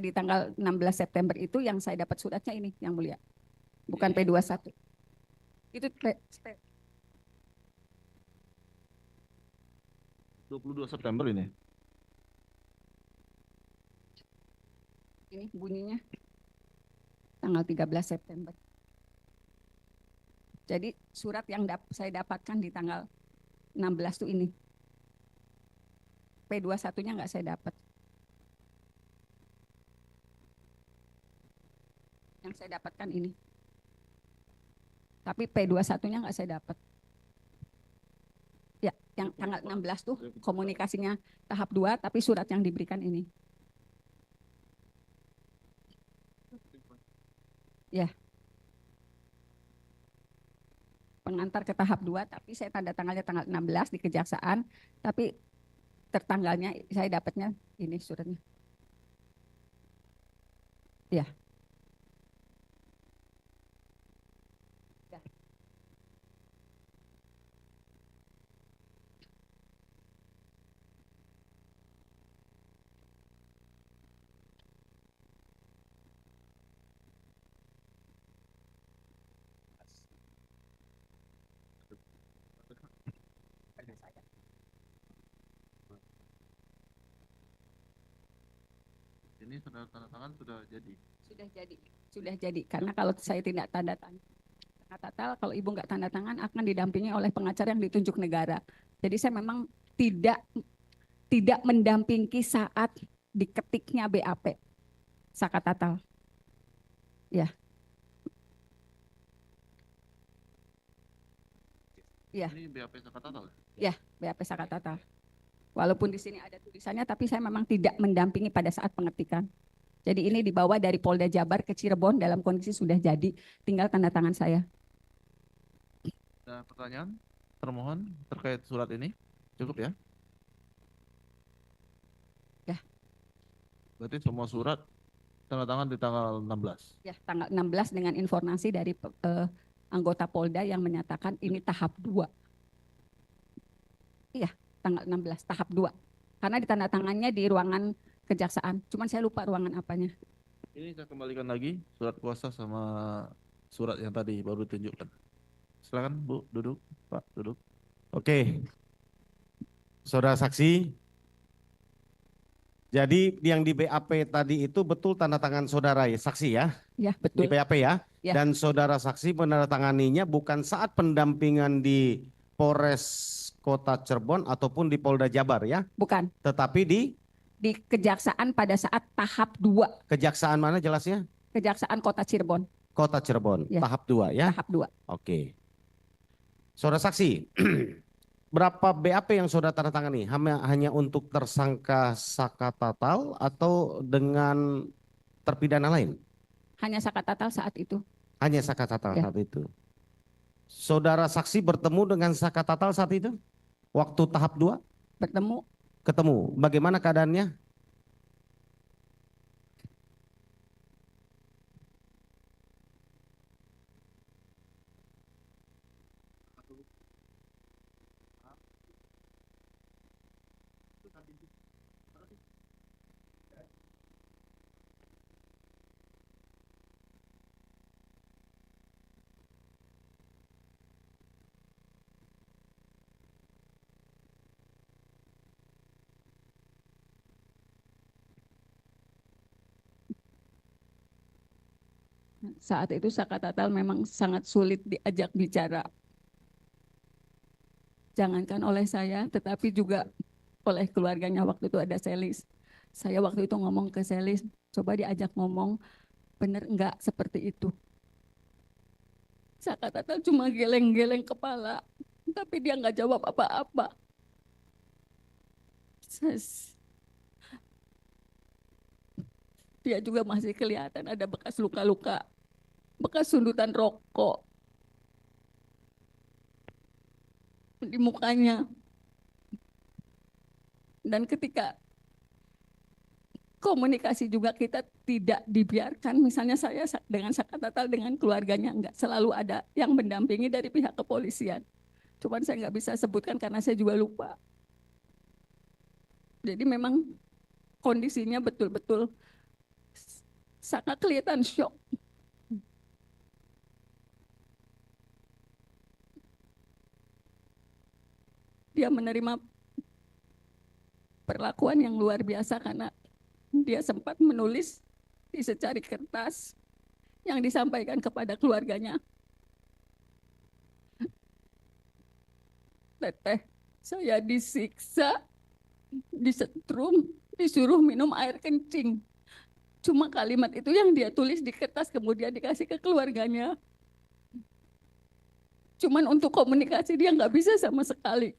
[SPEAKER 2] Di tanggal 16 September itu yang saya dapat suratnya ini yang mulia. Bukan P21. Itu
[SPEAKER 1] 22 September ini.
[SPEAKER 2] Ini bunyinya tanggal 13 September. Jadi surat yang saya dapatkan di tanggal 16 itu ini. P21-nya nggak saya dapat. Yang saya dapatkan ini. Tapi P21-nya nggak saya dapat. Ya, yang tanggal 16 tuh komunikasinya tahap 2, tapi surat yang diberikan ini. Ya. Pengantar ke tahap 2, tapi saya tanda tangannya tanggal 16 di kejaksaan, tapi tertanggalnya saya dapatnya ini suratnya. Ya. Ya.
[SPEAKER 1] Ini sudah tanda tangan sudah jadi.
[SPEAKER 2] Sudah jadi. Karena kalau saya tidak tanda tangan, kata kalau ibu nggak tanda tangan akan didampingi oleh pengacara yang ditunjuk negara. Jadi saya memang tidak mendampingi saat diketiknya BAP Sakatatal. Ya. Ya.
[SPEAKER 1] Ini BAP Sakatatal.
[SPEAKER 2] Ya, BAP Sakatatal. Walaupun di sini ada tulisannya, tapi saya memang tidak mendampingi pada saat pengetikan. Jadi ini dibawa dari Polda Jabar ke Cirebon dalam kondisi sudah jadi, tinggal tanda tangan saya.
[SPEAKER 1] Ada pertanyaan termohon terkait surat ini? Cukup ya?
[SPEAKER 2] Ya.
[SPEAKER 1] Berarti semua surat tanda tangan di tanggal 16.
[SPEAKER 2] Ya, tanggal 16 dengan informasi dari anggota Polda yang menyatakan ini tahap 2. Iya, tanggal 16 tahap 2. Karena ditandatangannya di ruangan kejaksaan. Cuman saya lupa ruangan apanya.
[SPEAKER 1] Ini saya kembalikan lagi surat kuasa sama surat yang tadi baru ditunjukkan. Silakan Bu, duduk. Pak, duduk.
[SPEAKER 3] Oke. Saudara saksi, jadi yang di BAP tadi itu betul tanda tangan saudara ya, saksi ya?
[SPEAKER 2] Ya,
[SPEAKER 3] Di
[SPEAKER 2] betul.
[SPEAKER 3] BAP ya?
[SPEAKER 2] Ya.
[SPEAKER 3] Dan saudara saksi menandatanganinya bukan saat pendampingan di Polres Kota Cirebon ataupun di Polda Jabar ya?
[SPEAKER 2] Bukan.
[SPEAKER 3] Tetapi di
[SPEAKER 2] Kejaksaan pada saat tahap 2.
[SPEAKER 3] kejaksaan mana jelasnya?
[SPEAKER 2] Kejaksaan Kota Cirebon.
[SPEAKER 3] Kota Cirebon,
[SPEAKER 2] Ya.
[SPEAKER 3] tahap 2 ya?
[SPEAKER 2] Tahap 2.
[SPEAKER 3] Oke. Saudara saksi, berapa BAP yang saudara tanda tangani? Hanya untuk tersangka Sakatatal atau dengan terpidana lain?
[SPEAKER 2] Hanya Sakatatal saat itu.
[SPEAKER 3] Hanya Sakatatal
[SPEAKER 2] Ya.
[SPEAKER 3] saat itu. Saudara saksi bertemu dengan Sakatatal saat itu? Waktu tahap 2?
[SPEAKER 2] Bertemu.
[SPEAKER 3] Ketemu. Bagaimana keadaannya?
[SPEAKER 2] Saat itu Sakatatal memang sangat sulit diajak bicara. Jangankan oleh saya, tetapi juga oleh keluarganya. Waktu itu ada Selis. Saya waktu itu ngomong ke Selis, coba diajak ngomong, bener enggak seperti itu. Sakatatal cuma geleng-geleng kepala, tapi dia nggak jawab apa-apa. Dia juga masih kelihatan ada bekas luka-luka, bekas sundutan rokok di mukanya. Dan ketika komunikasi juga kita tidak dibiarkan, misalnya saya dengan Sakatatal dengan keluarganya enggak, selalu ada yang mendampingi dari pihak kepolisian. Cuman saya nggak bisa sebutkan karena saya juga lupa. Jadi memang kondisinya betul-betul sangat kelihatan shock. Dia menerima perlakuan yang luar biasa karena dia sempat menulis di secari kertas yang disampaikan kepada keluarganya. Teteh, saya disiksa, disetrum, disuruh minum air kencing. Cuma kalimat itu yang dia tulis di kertas kemudian dikasih ke keluarganya. Cuman untuk komunikasi dia nggak bisa sama sekali.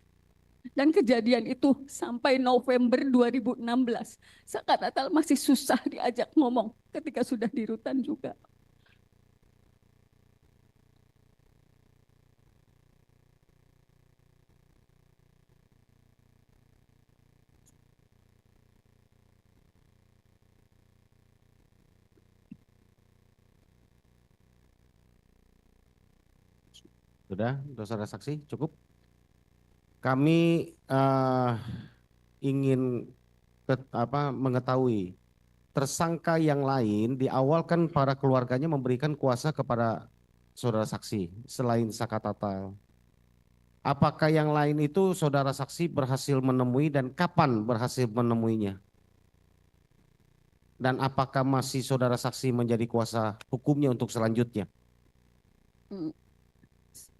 [SPEAKER 2] Dan kejadian itu sampai November 2016. Kak Natal masih susah diajak ngomong ketika sudah di rutan juga.
[SPEAKER 3] Sudah, saudara saksi, cukup. Kami ingin mengetahui tersangka yang lain di awal kan para keluarganya memberikan kuasa kepada saudara saksi selain Saka Tatal. Apakah yang lain itu saudara saksi berhasil menemui dan kapan berhasil menemuinya? Dan apakah masih saudara saksi menjadi kuasa hukumnya untuk selanjutnya?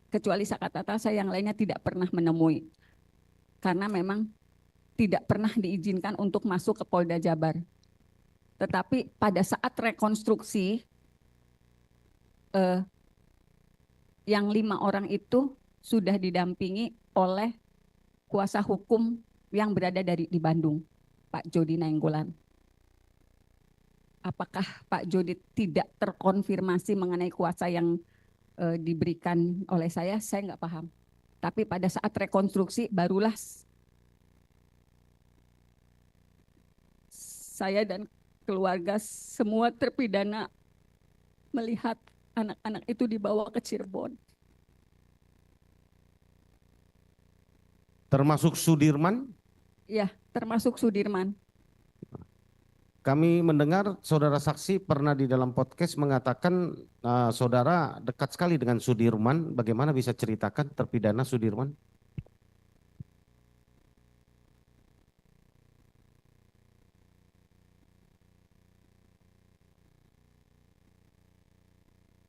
[SPEAKER 2] Kecuali Saka Tatal, saya yang lainnya tidak pernah menemui. Karena memang tidak pernah diizinkan untuk masuk ke Polda Jabar. Tetapi pada saat rekonstruksi, yang 5 orang itu sudah didampingi oleh kuasa hukum yang berada di Bandung, Pak Jody Nainggolan. Apakah Pak Jody tidak terkonfirmasi mengenai kuasa yang diberikan oleh saya nggak paham. Tapi pada saat rekonstruksi barulah saya dan keluarga semua terpidana melihat anak-anak itu dibawa ke Cirebon.
[SPEAKER 3] Termasuk Sudirman?
[SPEAKER 2] Ya, termasuk Sudirman.
[SPEAKER 3] Kami mendengar saudara saksi pernah di dalam podcast mengatakan saudara dekat sekali dengan Sudirman. Bagaimana bisa ceritakan terpidana Sudirman?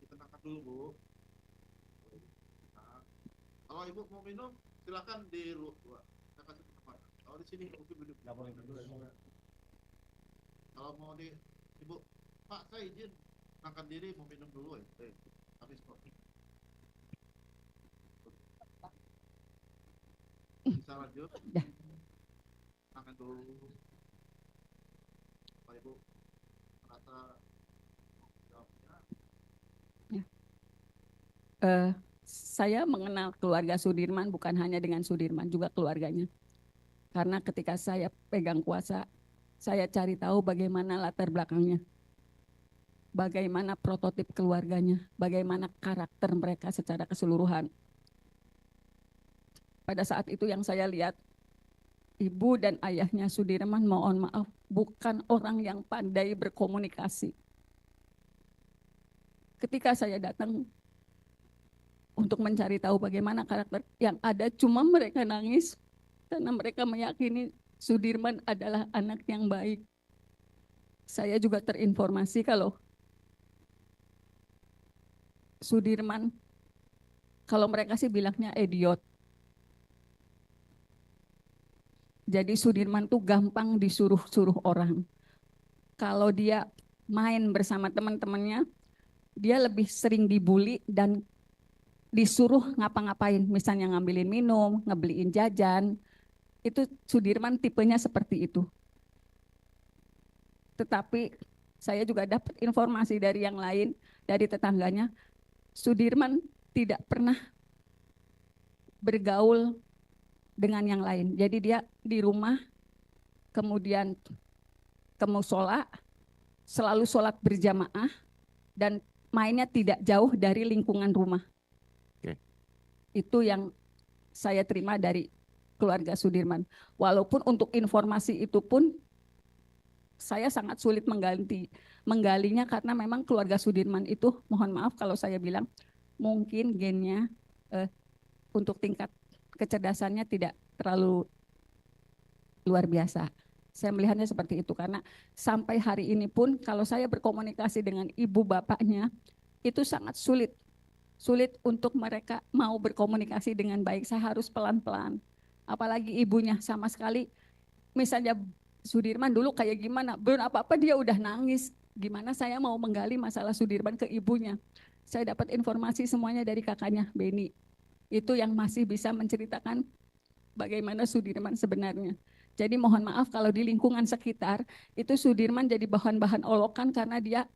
[SPEAKER 1] Ditenangkan dulu, Bu. Nah, kalau Ibu mau minum, silakan di luar. Saya kasih tempat. Kalau di sini mungkin duduk. Nggak boleh duduk. Kalau mau di Ibu, Pak saya izin angkat diri mau minum dulu ya. Habis kok. Bisa lanjut. Angkat dulu. Pak Ibu merasa jawabnya.
[SPEAKER 2] Saya mengenal keluarga Sudirman bukan hanya dengan Sudirman, juga keluarganya. Karena ketika saya pegang kuasa, saya cari tahu bagaimana latar belakangnya, bagaimana prototip keluarganya, bagaimana karakter mereka secara keseluruhan. Pada saat itu yang saya lihat, ibu dan ayahnya Sudirman, mohon maaf, bukan orang yang pandai berkomunikasi. Ketika saya datang untuk mencari tahu bagaimana karakter yang ada, cuma mereka nangis karena mereka meyakini Sudirman adalah anak yang baik. Saya juga terinformasi kalau Sudirman, kalau mereka sih bilangnya idiot. Jadi Sudirman tuh gampang disuruh-suruh orang. Kalau dia main bersama teman-temannya, dia lebih sering dibully dan disuruh ngapa-ngapain, misalnya ngambilin minum, ngebeliin jajan. Itu Sudirman tipenya seperti itu. Tetapi saya juga dapat informasi dari yang lain, dari tetangganya, Sudirman tidak pernah bergaul dengan yang lain. Jadi dia di rumah, kemudian ke musola, selalu sholat berjamaah, dan mainnya tidak jauh dari lingkungan rumah.
[SPEAKER 3] Oke.
[SPEAKER 2] Itu yang saya terima dari keluarga Sudirman. Walaupun untuk informasi itu pun saya sangat sulit menggalinya karena memang keluarga Sudirman itu, mohon maaf kalau saya bilang, mungkin gennya untuk tingkat kecerdasannya tidak terlalu luar biasa. Saya melihatnya seperti itu karena sampai hari ini pun kalau saya berkomunikasi dengan ibu bapaknya itu sangat sulit. Sulit untuk mereka mau berkomunikasi dengan baik. Saya harus pelan-pelan. Apalagi ibunya sama sekali, misalnya Sudirman dulu kayak gimana, belum apa-apa dia udah nangis. Gimana saya mau menggali masalah Sudirman ke ibunya. Saya dapat informasi semuanya dari kakaknya, Beni. Itu yang masih bisa menceritakan bagaimana Sudirman sebenarnya. Jadi mohon maaf kalau di lingkungan sekitar, itu Sudirman jadi bahan-bahan olokan karena dia,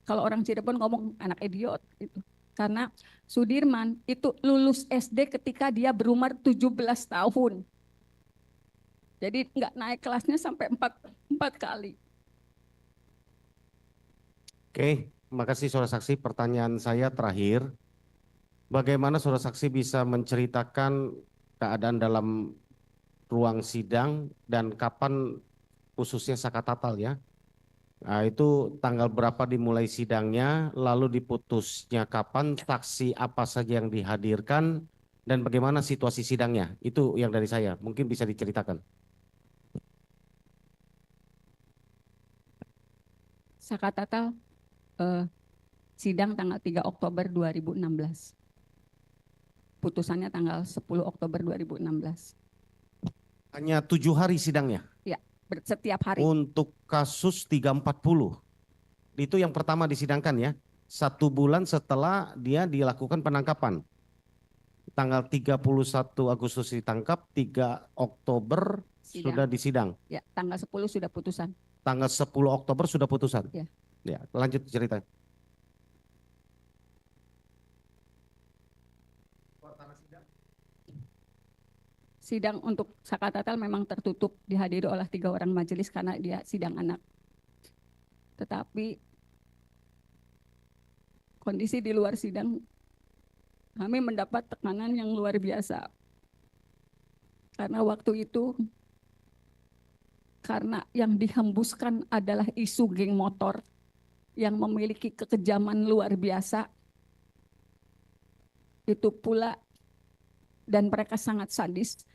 [SPEAKER 2] kalau orang Cirebon ngomong anak idiot. Itu. Karena Sudirman itu lulus SD ketika dia berumur 17 tahun. Jadi nggak naik kelasnya sampai 4 kali.
[SPEAKER 3] Oke, makasih saudara saksi. Pertanyaan saya terakhir, bagaimana saudara saksi bisa menceritakan keadaan dalam ruang sidang dan kapan khususnya Sakatatal ya? Nah, itu tanggal berapa dimulai sidangnya, lalu diputusnya kapan, saksi apa saja yang dihadirkan, dan bagaimana situasi sidangnya. Itu yang dari saya, mungkin bisa diceritakan.
[SPEAKER 2] Sakatatal sidang tanggal 3 Oktober 2016. Putusannya tanggal 10 Oktober 2016.
[SPEAKER 3] Hanya 7 hari sidangnya?
[SPEAKER 2] Ya, setiap hari.
[SPEAKER 3] Untuk kasus 340, itu yang pertama disidangkan ya, 1 bulan setelah dia dilakukan penangkapan. Tanggal 31 Agustus ditangkap, 3 Oktober
[SPEAKER 2] Sidang.
[SPEAKER 3] sudah disidang.
[SPEAKER 2] Ya, tanggal 10 sudah putusan.
[SPEAKER 3] Tanggal 10 Oktober sudah putusan.
[SPEAKER 2] Ya.
[SPEAKER 3] Ya, lanjut cerita.
[SPEAKER 2] Sidang untuk Sakatatal memang tertutup, dihadiri oleh 3 orang majelis karena dia sidang anak. Tetapi kondisi di luar sidang, kami mendapat tekanan yang luar biasa. Karena waktu itu, karena yang dihembuskan adalah isu geng motor yang memiliki kekejaman luar biasa, itu pula, dan mereka sangat sadis,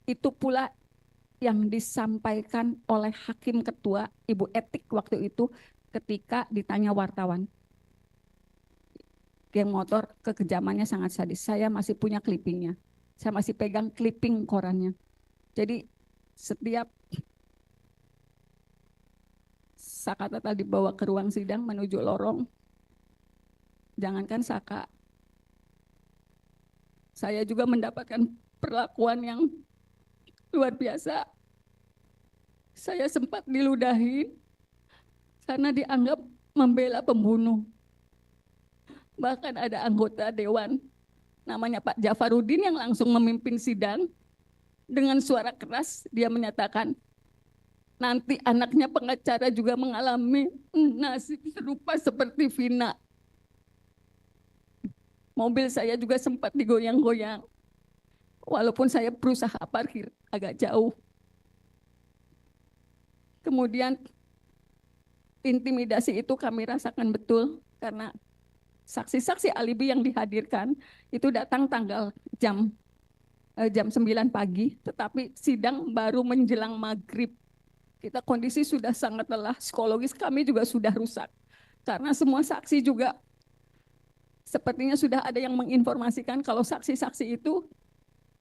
[SPEAKER 2] itu pula yang disampaikan oleh Hakim Ketua, Ibu Etik waktu itu ketika ditanya wartawan. Geng motor kekejamannya sangat sadis. Saya masih punya clippingnya. Saya masih pegang clipping korannya. Jadi setiap Sakatatal dibawa ke ruang sidang menuju lorong, jangankan Saka, saya juga mendapatkan perlakuan yang luar biasa. Saya sempat diludahi karena dianggap membela pembunuh. Bahkan ada anggota dewan namanya Pak Jafarudin yang langsung memimpin sidang. Dengan suara keras dia menyatakan, nanti anaknya pengacara juga mengalami nasib serupa seperti Vina. Mobil saya juga sempat digoyang-goyang. Walaupun saya berusaha parkir agak jauh. Kemudian intimidasi itu kami rasakan betul karena saksi-saksi alibi yang dihadirkan itu datang tanggal jam 9 pagi, tetapi sidang baru menjelang maghrib. Kita kondisi sudah sangat lelah, psikologis kami juga sudah rusak. Karena semua saksi juga sepertinya sudah ada yang menginformasikan kalau saksi-saksi itu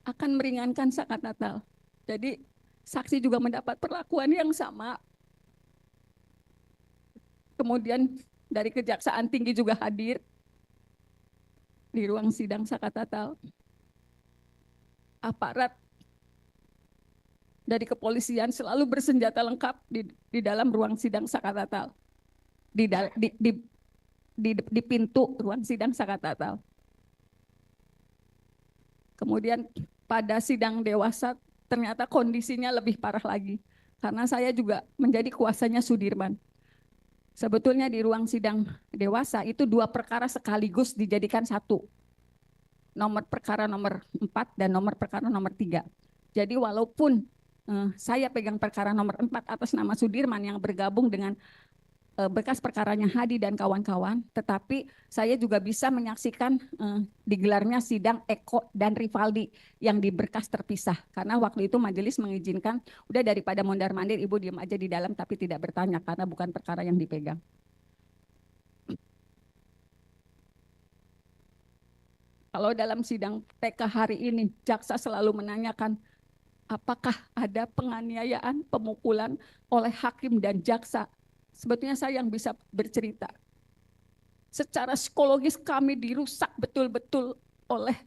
[SPEAKER 2] akan meringankan Sakatatal. Jadi saksi juga mendapat perlakuan yang sama. Kemudian dari Kejaksaan Tinggi juga hadir di ruang sidang Sakatatal. Aparat dari kepolisian selalu bersenjata lengkap di dalam ruang sidang Sakatatal. Di pintu ruang sidang Sakatatal. Kemudian pada sidang dewasa ternyata kondisinya lebih parah lagi. Karena saya juga menjadi kuasanya Sudirman. Sebetulnya di ruang sidang dewasa itu 2 perkara sekaligus dijadikan 1. Nomor perkara nomor 4 dan nomor perkara nomor 3. Jadi walaupun saya pegang perkara nomor 4 atas nama Sudirman yang bergabung dengan bekas perkaranya Hadi dan kawan-kawan, tetapi saya juga bisa menyaksikan digelarnya sidang Eko dan Rivaldi yang di berkas terpisah. Karena waktu itu majelis mengizinkan, udah daripada mondar-mandir ibu diam aja di dalam tapi tidak bertanya karena bukan perkara yang dipegang. Kalau dalam sidang TK hari ini, jaksa selalu menanyakan apakah ada penganiayaan, pemukulan oleh hakim dan jaksa sebetulnya saya yang bisa bercerita. Secara psikologis kami dirusak betul-betul oleh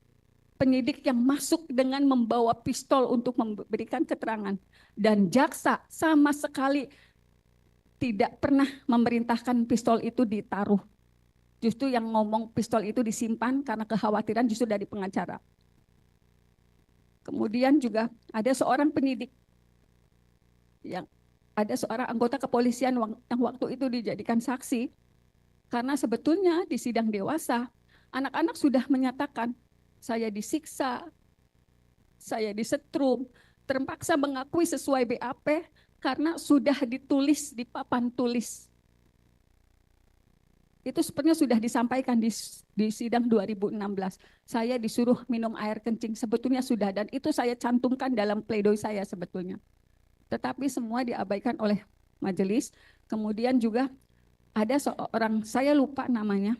[SPEAKER 2] penyidik yang masuk dengan membawa pistol untuk memberikan keterangan. Dan jaksa sama sekali tidak pernah memerintahkan pistol itu ditaruh. Justru yang ngomong pistol itu disimpan karena kekhawatiran justru dari pengacara. Kemudian juga ada seorang penyidik, yang ada seorang anggota kepolisian yang waktu itu dijadikan saksi, karena sebetulnya di sidang dewasa, anak-anak sudah menyatakan, saya disiksa, saya disetrum, terpaksa mengakui sesuai BAP karena sudah ditulis di papan tulis. Itu sebenarnya sudah disampaikan di sidang 2016. Saya disuruh minum air kencing, sebetulnya sudah, dan itu saya cantumkan dalam pledoi saya sebetulnya. Tetapi semua diabaikan oleh majelis. Kemudian juga ada seorang, saya lupa namanya,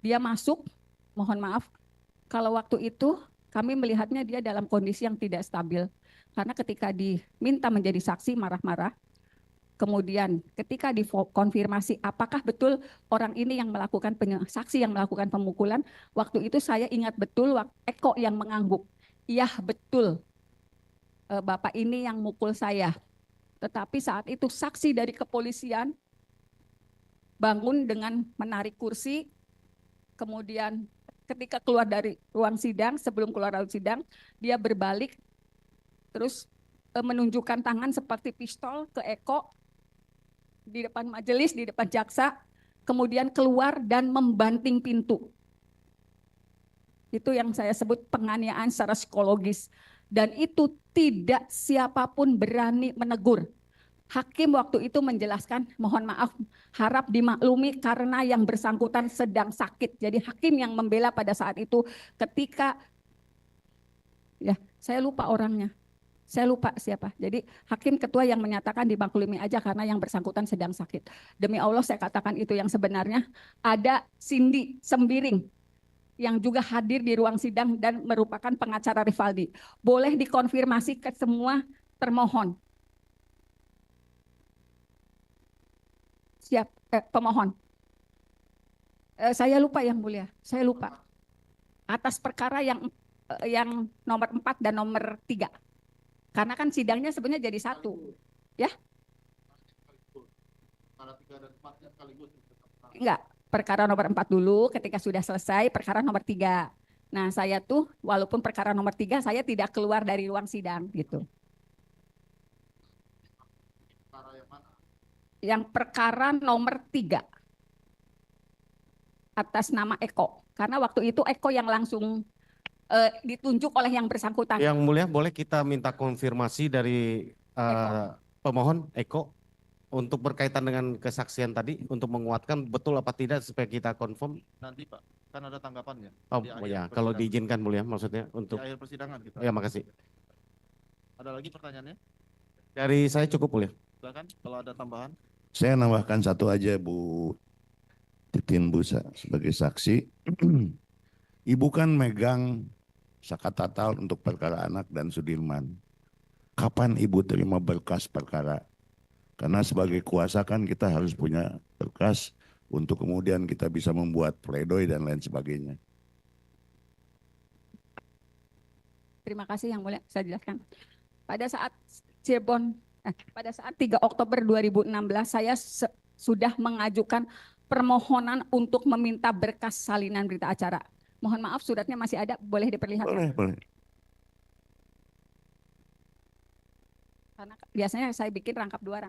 [SPEAKER 2] dia masuk, mohon maaf, kalau waktu itu kami melihatnya dia dalam kondisi yang tidak stabil. Karena ketika diminta menjadi saksi marah-marah, kemudian ketika dikonfirmasi apakah betul orang ini yang melakukan saksi yang melakukan pemukulan, waktu itu saya ingat betul Eko yang mengangguk. Iya betul, Bapak ini yang mukul saya. Tetapi saat itu saksi dari kepolisian bangun dengan menarik kursi, kemudian ketika keluar dari ruang sidang, sebelum keluar ruang sidang, dia berbalik, terus menunjukkan tangan seperti pistol ke Eko, di depan majelis, di depan jaksa, kemudian keluar dan membanting pintu. Itu yang saya sebut penganiayaan secara psikologis. Dan itu tidak siapapun berani menegur. Hakim waktu itu menjelaskan, mohon maaf, harap dimaklumi karena yang bersangkutan sedang sakit. Jadi hakim yang membela pada saat itu ketika, ya saya lupa orangnya. Saya lupa siapa. Jadi hakim ketua yang menyatakan dimaklumi aja karena yang bersangkutan sedang sakit. Demi Allah saya katakan itu yang sebenarnya. Ada Cindy Sembiring yang juga hadir di ruang sidang dan merupakan pengacara Rivaldi. Boleh dikonfirmasi ke semua termohon. Siap, pemohon. Saya lupa yang mulia, saya lupa. Atas perkara yang nomor 4 dan nomor 3. Karena kan sidangnya sebenarnya jadi satu. Ya? Enggak, perkara nomor 4 dulu, ketika sudah selesai perkara nomor 3. Nah saya tuh walaupun perkara nomor 3 saya tidak keluar dari ruang sidang gitu. Yang perkara nomor 3 atas nama Eko. Karena waktu itu Eko yang langsung ditunjuk oleh yang bersangkutan.
[SPEAKER 3] Yang mulia, boleh kita minta konfirmasi dari pemohon Eko untuk berkaitan dengan kesaksian tadi untuk menguatkan betul apa tidak supaya kita confirm.
[SPEAKER 1] Nanti Pak, kan ada tanggapannya.
[SPEAKER 3] Oh ya, kalau diizinkan mulia maksudnya untuk.
[SPEAKER 1] Di akhir persidangan kita.
[SPEAKER 3] Ya makasih.
[SPEAKER 1] Ada lagi pertanyaannya?
[SPEAKER 3] Dari saya cukup mulia.
[SPEAKER 1] Silakan kalau ada tambahan.
[SPEAKER 4] Saya nambahkan satu aja Bu Titin Busa sebagai saksi. Ibu kan megang Sakatatal untuk perkara anak dan Sudirman. Kapan Ibu terima berkas perkara? Karena sebagai kuasa kan kita harus punya berkas untuk kemudian kita bisa membuat pledoi dan lain sebagainya.
[SPEAKER 2] Terima kasih yang mulia, saya jelaskan. Pada saat pada saat 3 Oktober 2016 saya sudah mengajukan permohonan untuk meminta berkas salinan berita acara. Mohon maaf suratnya masih ada, boleh diperlihatkan?
[SPEAKER 4] Boleh.
[SPEAKER 2] Karena biasanya saya bikin rangkap 2.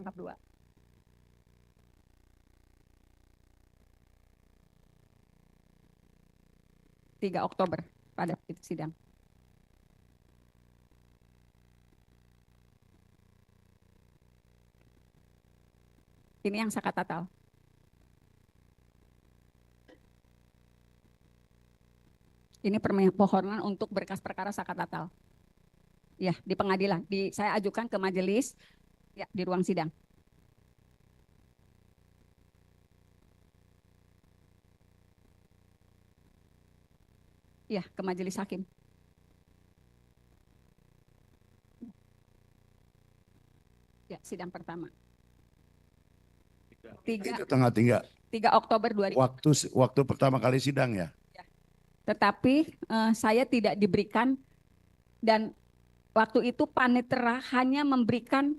[SPEAKER 2] 3 Oktober pada sidang. Ini yang Sakatatal. Ini permohonan untuk berkas perkara Sakatatal. Ya, di pengadilan. Saya ajukan ke majelis ya, di ruang sidang. Ya, ke majelis hakim. Ya, sidang pertama.
[SPEAKER 4] Itu tanggal 3
[SPEAKER 2] 3 Oktober 2000.
[SPEAKER 4] waktu pertama kali sidang ya.
[SPEAKER 2] Tetapi saya tidak diberikan, dan waktu itu panitera hanya memberikan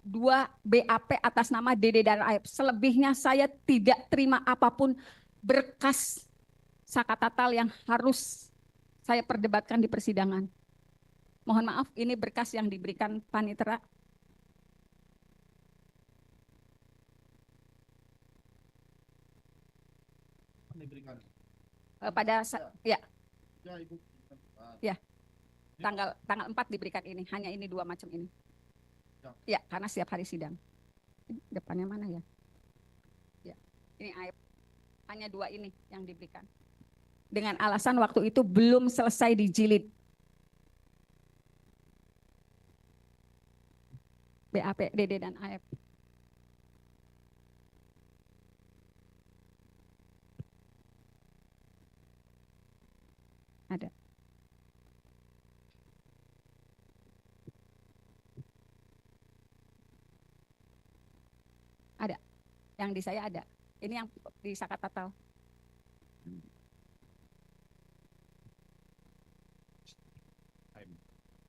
[SPEAKER 2] 2 BAP atas nama Dede dan Aep. Selebihnya saya tidak terima apapun berkas Sakatatal yang harus saya perdebatkan di persidangan. Mohon maaf, ini berkas yang diberikan panitera.
[SPEAKER 1] Diberikan.
[SPEAKER 2] Ya,
[SPEAKER 1] Ya, Ibu.
[SPEAKER 2] Ya. tanggal 4 diberikan ini, hanya ini 2 macam ini. Ya, karena setiap hari sidang. Depannya mana ya? Ya, ini Aep. Hanya 2 ini yang diberikan. Dengan alasan waktu itu belum selesai dijilid. BAP, Dede dan Aep. Ada. Ada. Yang di saya ada. Ini yang di Sakatatal.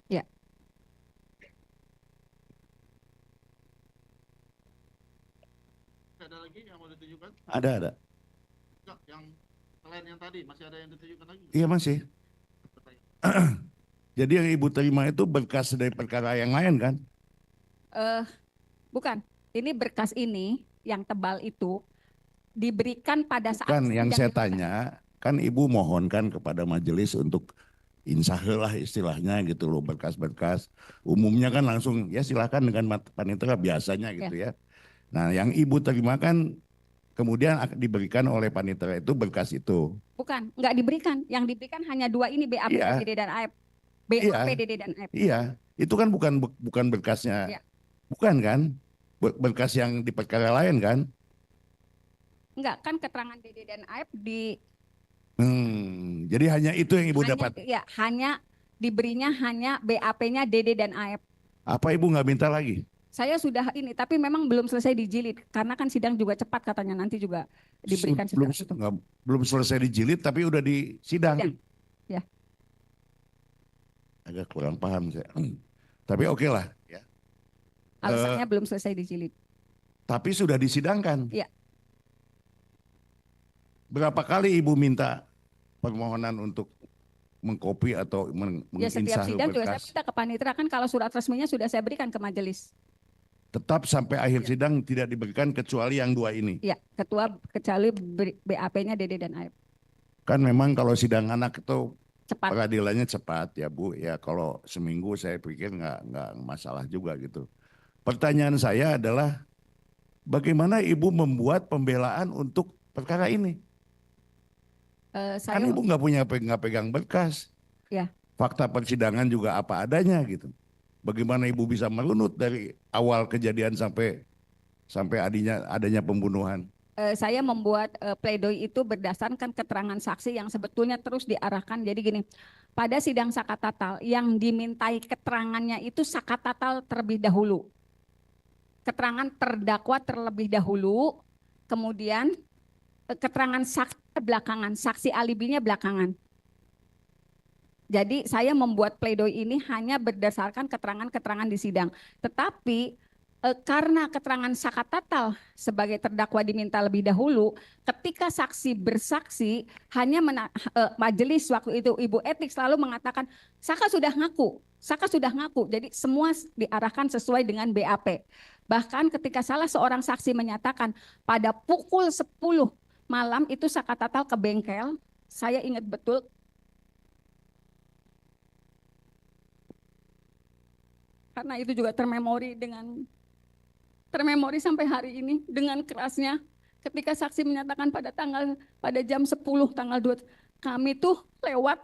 [SPEAKER 2] Ya.
[SPEAKER 1] Ada lagi yang mau ditunjukkan?
[SPEAKER 4] Ada.
[SPEAKER 1] Enggak, yang selain yang tadi masih ada yang ditunjukkan lagi?
[SPEAKER 4] Iya masih. Jadi yang Ibu terima itu berkas dari perkara yang lain kan?
[SPEAKER 2] Bukan. Ini berkas ini yang tebal itu diberikan pada saat
[SPEAKER 4] Kan yang
[SPEAKER 2] sidang
[SPEAKER 4] saya
[SPEAKER 2] dimulai.
[SPEAKER 4] tanya, kan Ibu mohonkan kepada majelis untuk insahlah istilahnya gitu loh, berkas-berkas. Umumnya kan langsung ya silakan dengan panitera biasanya gitu ya. Nah yang Ibu terima kan kemudian diberikan oleh panitera itu berkas itu.
[SPEAKER 2] Bukan, nggak diberikan. Yang diberikan hanya 2 ini, BAP
[SPEAKER 4] Iya.
[SPEAKER 2] Dede dan Aep. BAP
[SPEAKER 4] Iya.
[SPEAKER 2] Dede dan Aep.
[SPEAKER 4] Iya, itu kan bukan berkasnya,
[SPEAKER 2] Iya.
[SPEAKER 4] bukan kan? Berkas yang di perkara lain kan?
[SPEAKER 2] Enggak, kan keterangan Dede dan Aep
[SPEAKER 4] Jadi hanya itu yang Ibu
[SPEAKER 2] hanya,
[SPEAKER 4] dapat.
[SPEAKER 2] ya, hanya diberinya hanya BAP-nya Dede dan Aep.
[SPEAKER 4] Apa Ibu nggak minta lagi?
[SPEAKER 2] Saya sudah ini, tapi memang belum selesai dijilid. Karena kan sidang juga cepat katanya, nanti juga diberikan
[SPEAKER 4] Belum,
[SPEAKER 2] setelah itu.
[SPEAKER 4] belum selesai dijilid tapi udah di sidang.
[SPEAKER 2] Sidang. Ya.
[SPEAKER 4] Agak kurang paham saya. Tapi oke lah. Ya.
[SPEAKER 2] Alasannya belum selesai dijilid.
[SPEAKER 4] Tapi sudah disidangkan.
[SPEAKER 2] Iya.
[SPEAKER 4] Berapa kali Ibu minta permohonan untuk mengkopi atau
[SPEAKER 2] Ya, setiap
[SPEAKER 4] menginsah
[SPEAKER 2] sidang juga saya
[SPEAKER 4] berkas?
[SPEAKER 2] minta ke panitera, kan kalau surat resminya sudah saya berikan ke majelis.
[SPEAKER 4] Tetap sampai akhir
[SPEAKER 2] Iya.
[SPEAKER 4] sidang tidak diberikan kecuali yang 2 ini.
[SPEAKER 2] Ya, ketua kecuali BAP-nya Dede dan Aep.
[SPEAKER 4] Kan memang kalau sidang anak itu
[SPEAKER 2] Cepat.
[SPEAKER 4] peradilannya cepat ya Bu. Ya kalau seminggu saya pikir nggak masalah juga gitu. Pertanyaan saya adalah bagaimana Ibu membuat pembelaan untuk perkara ini?
[SPEAKER 2] Saya
[SPEAKER 4] Kan Ibu nggak pegang berkas.
[SPEAKER 2] Ya.
[SPEAKER 4] Fakta persidangan juga apa adanya gitu. Bagaimana Ibu bisa merunut dari awal kejadian sampai adanya pembunuhan?
[SPEAKER 2] saya membuat pledoi itu berdasarkan keterangan saksi yang sebetulnya terus diarahkan. Jadi gini, pada sidang Sakatatal yang dimintai keterangannya itu Sakatatal terlebih dahulu. Keterangan terdakwa terlebih dahulu, kemudian keterangan saksi belakangan, saksi alibinya belakangan. Jadi saya membuat pledoi ini hanya berdasarkan keterangan-keterangan di sidang. Tetapi karena keterangan Sakatatal sebagai terdakwa diminta lebih dahulu, ketika saksi bersaksi hanya majelis waktu itu Ibu Etik selalu mengatakan Saka sudah ngaku, Saka sudah ngaku. Jadi semua diarahkan sesuai dengan BAP. Bahkan ketika salah seorang saksi menyatakan pada pukul 10 malam itu Sakatatal ke bengkel, saya ingat betul. Karena itu juga termemori sampai hari ini dengan kerasnya ketika saksi menyatakan pada jam 10 tanggal 2 kami tuh lewat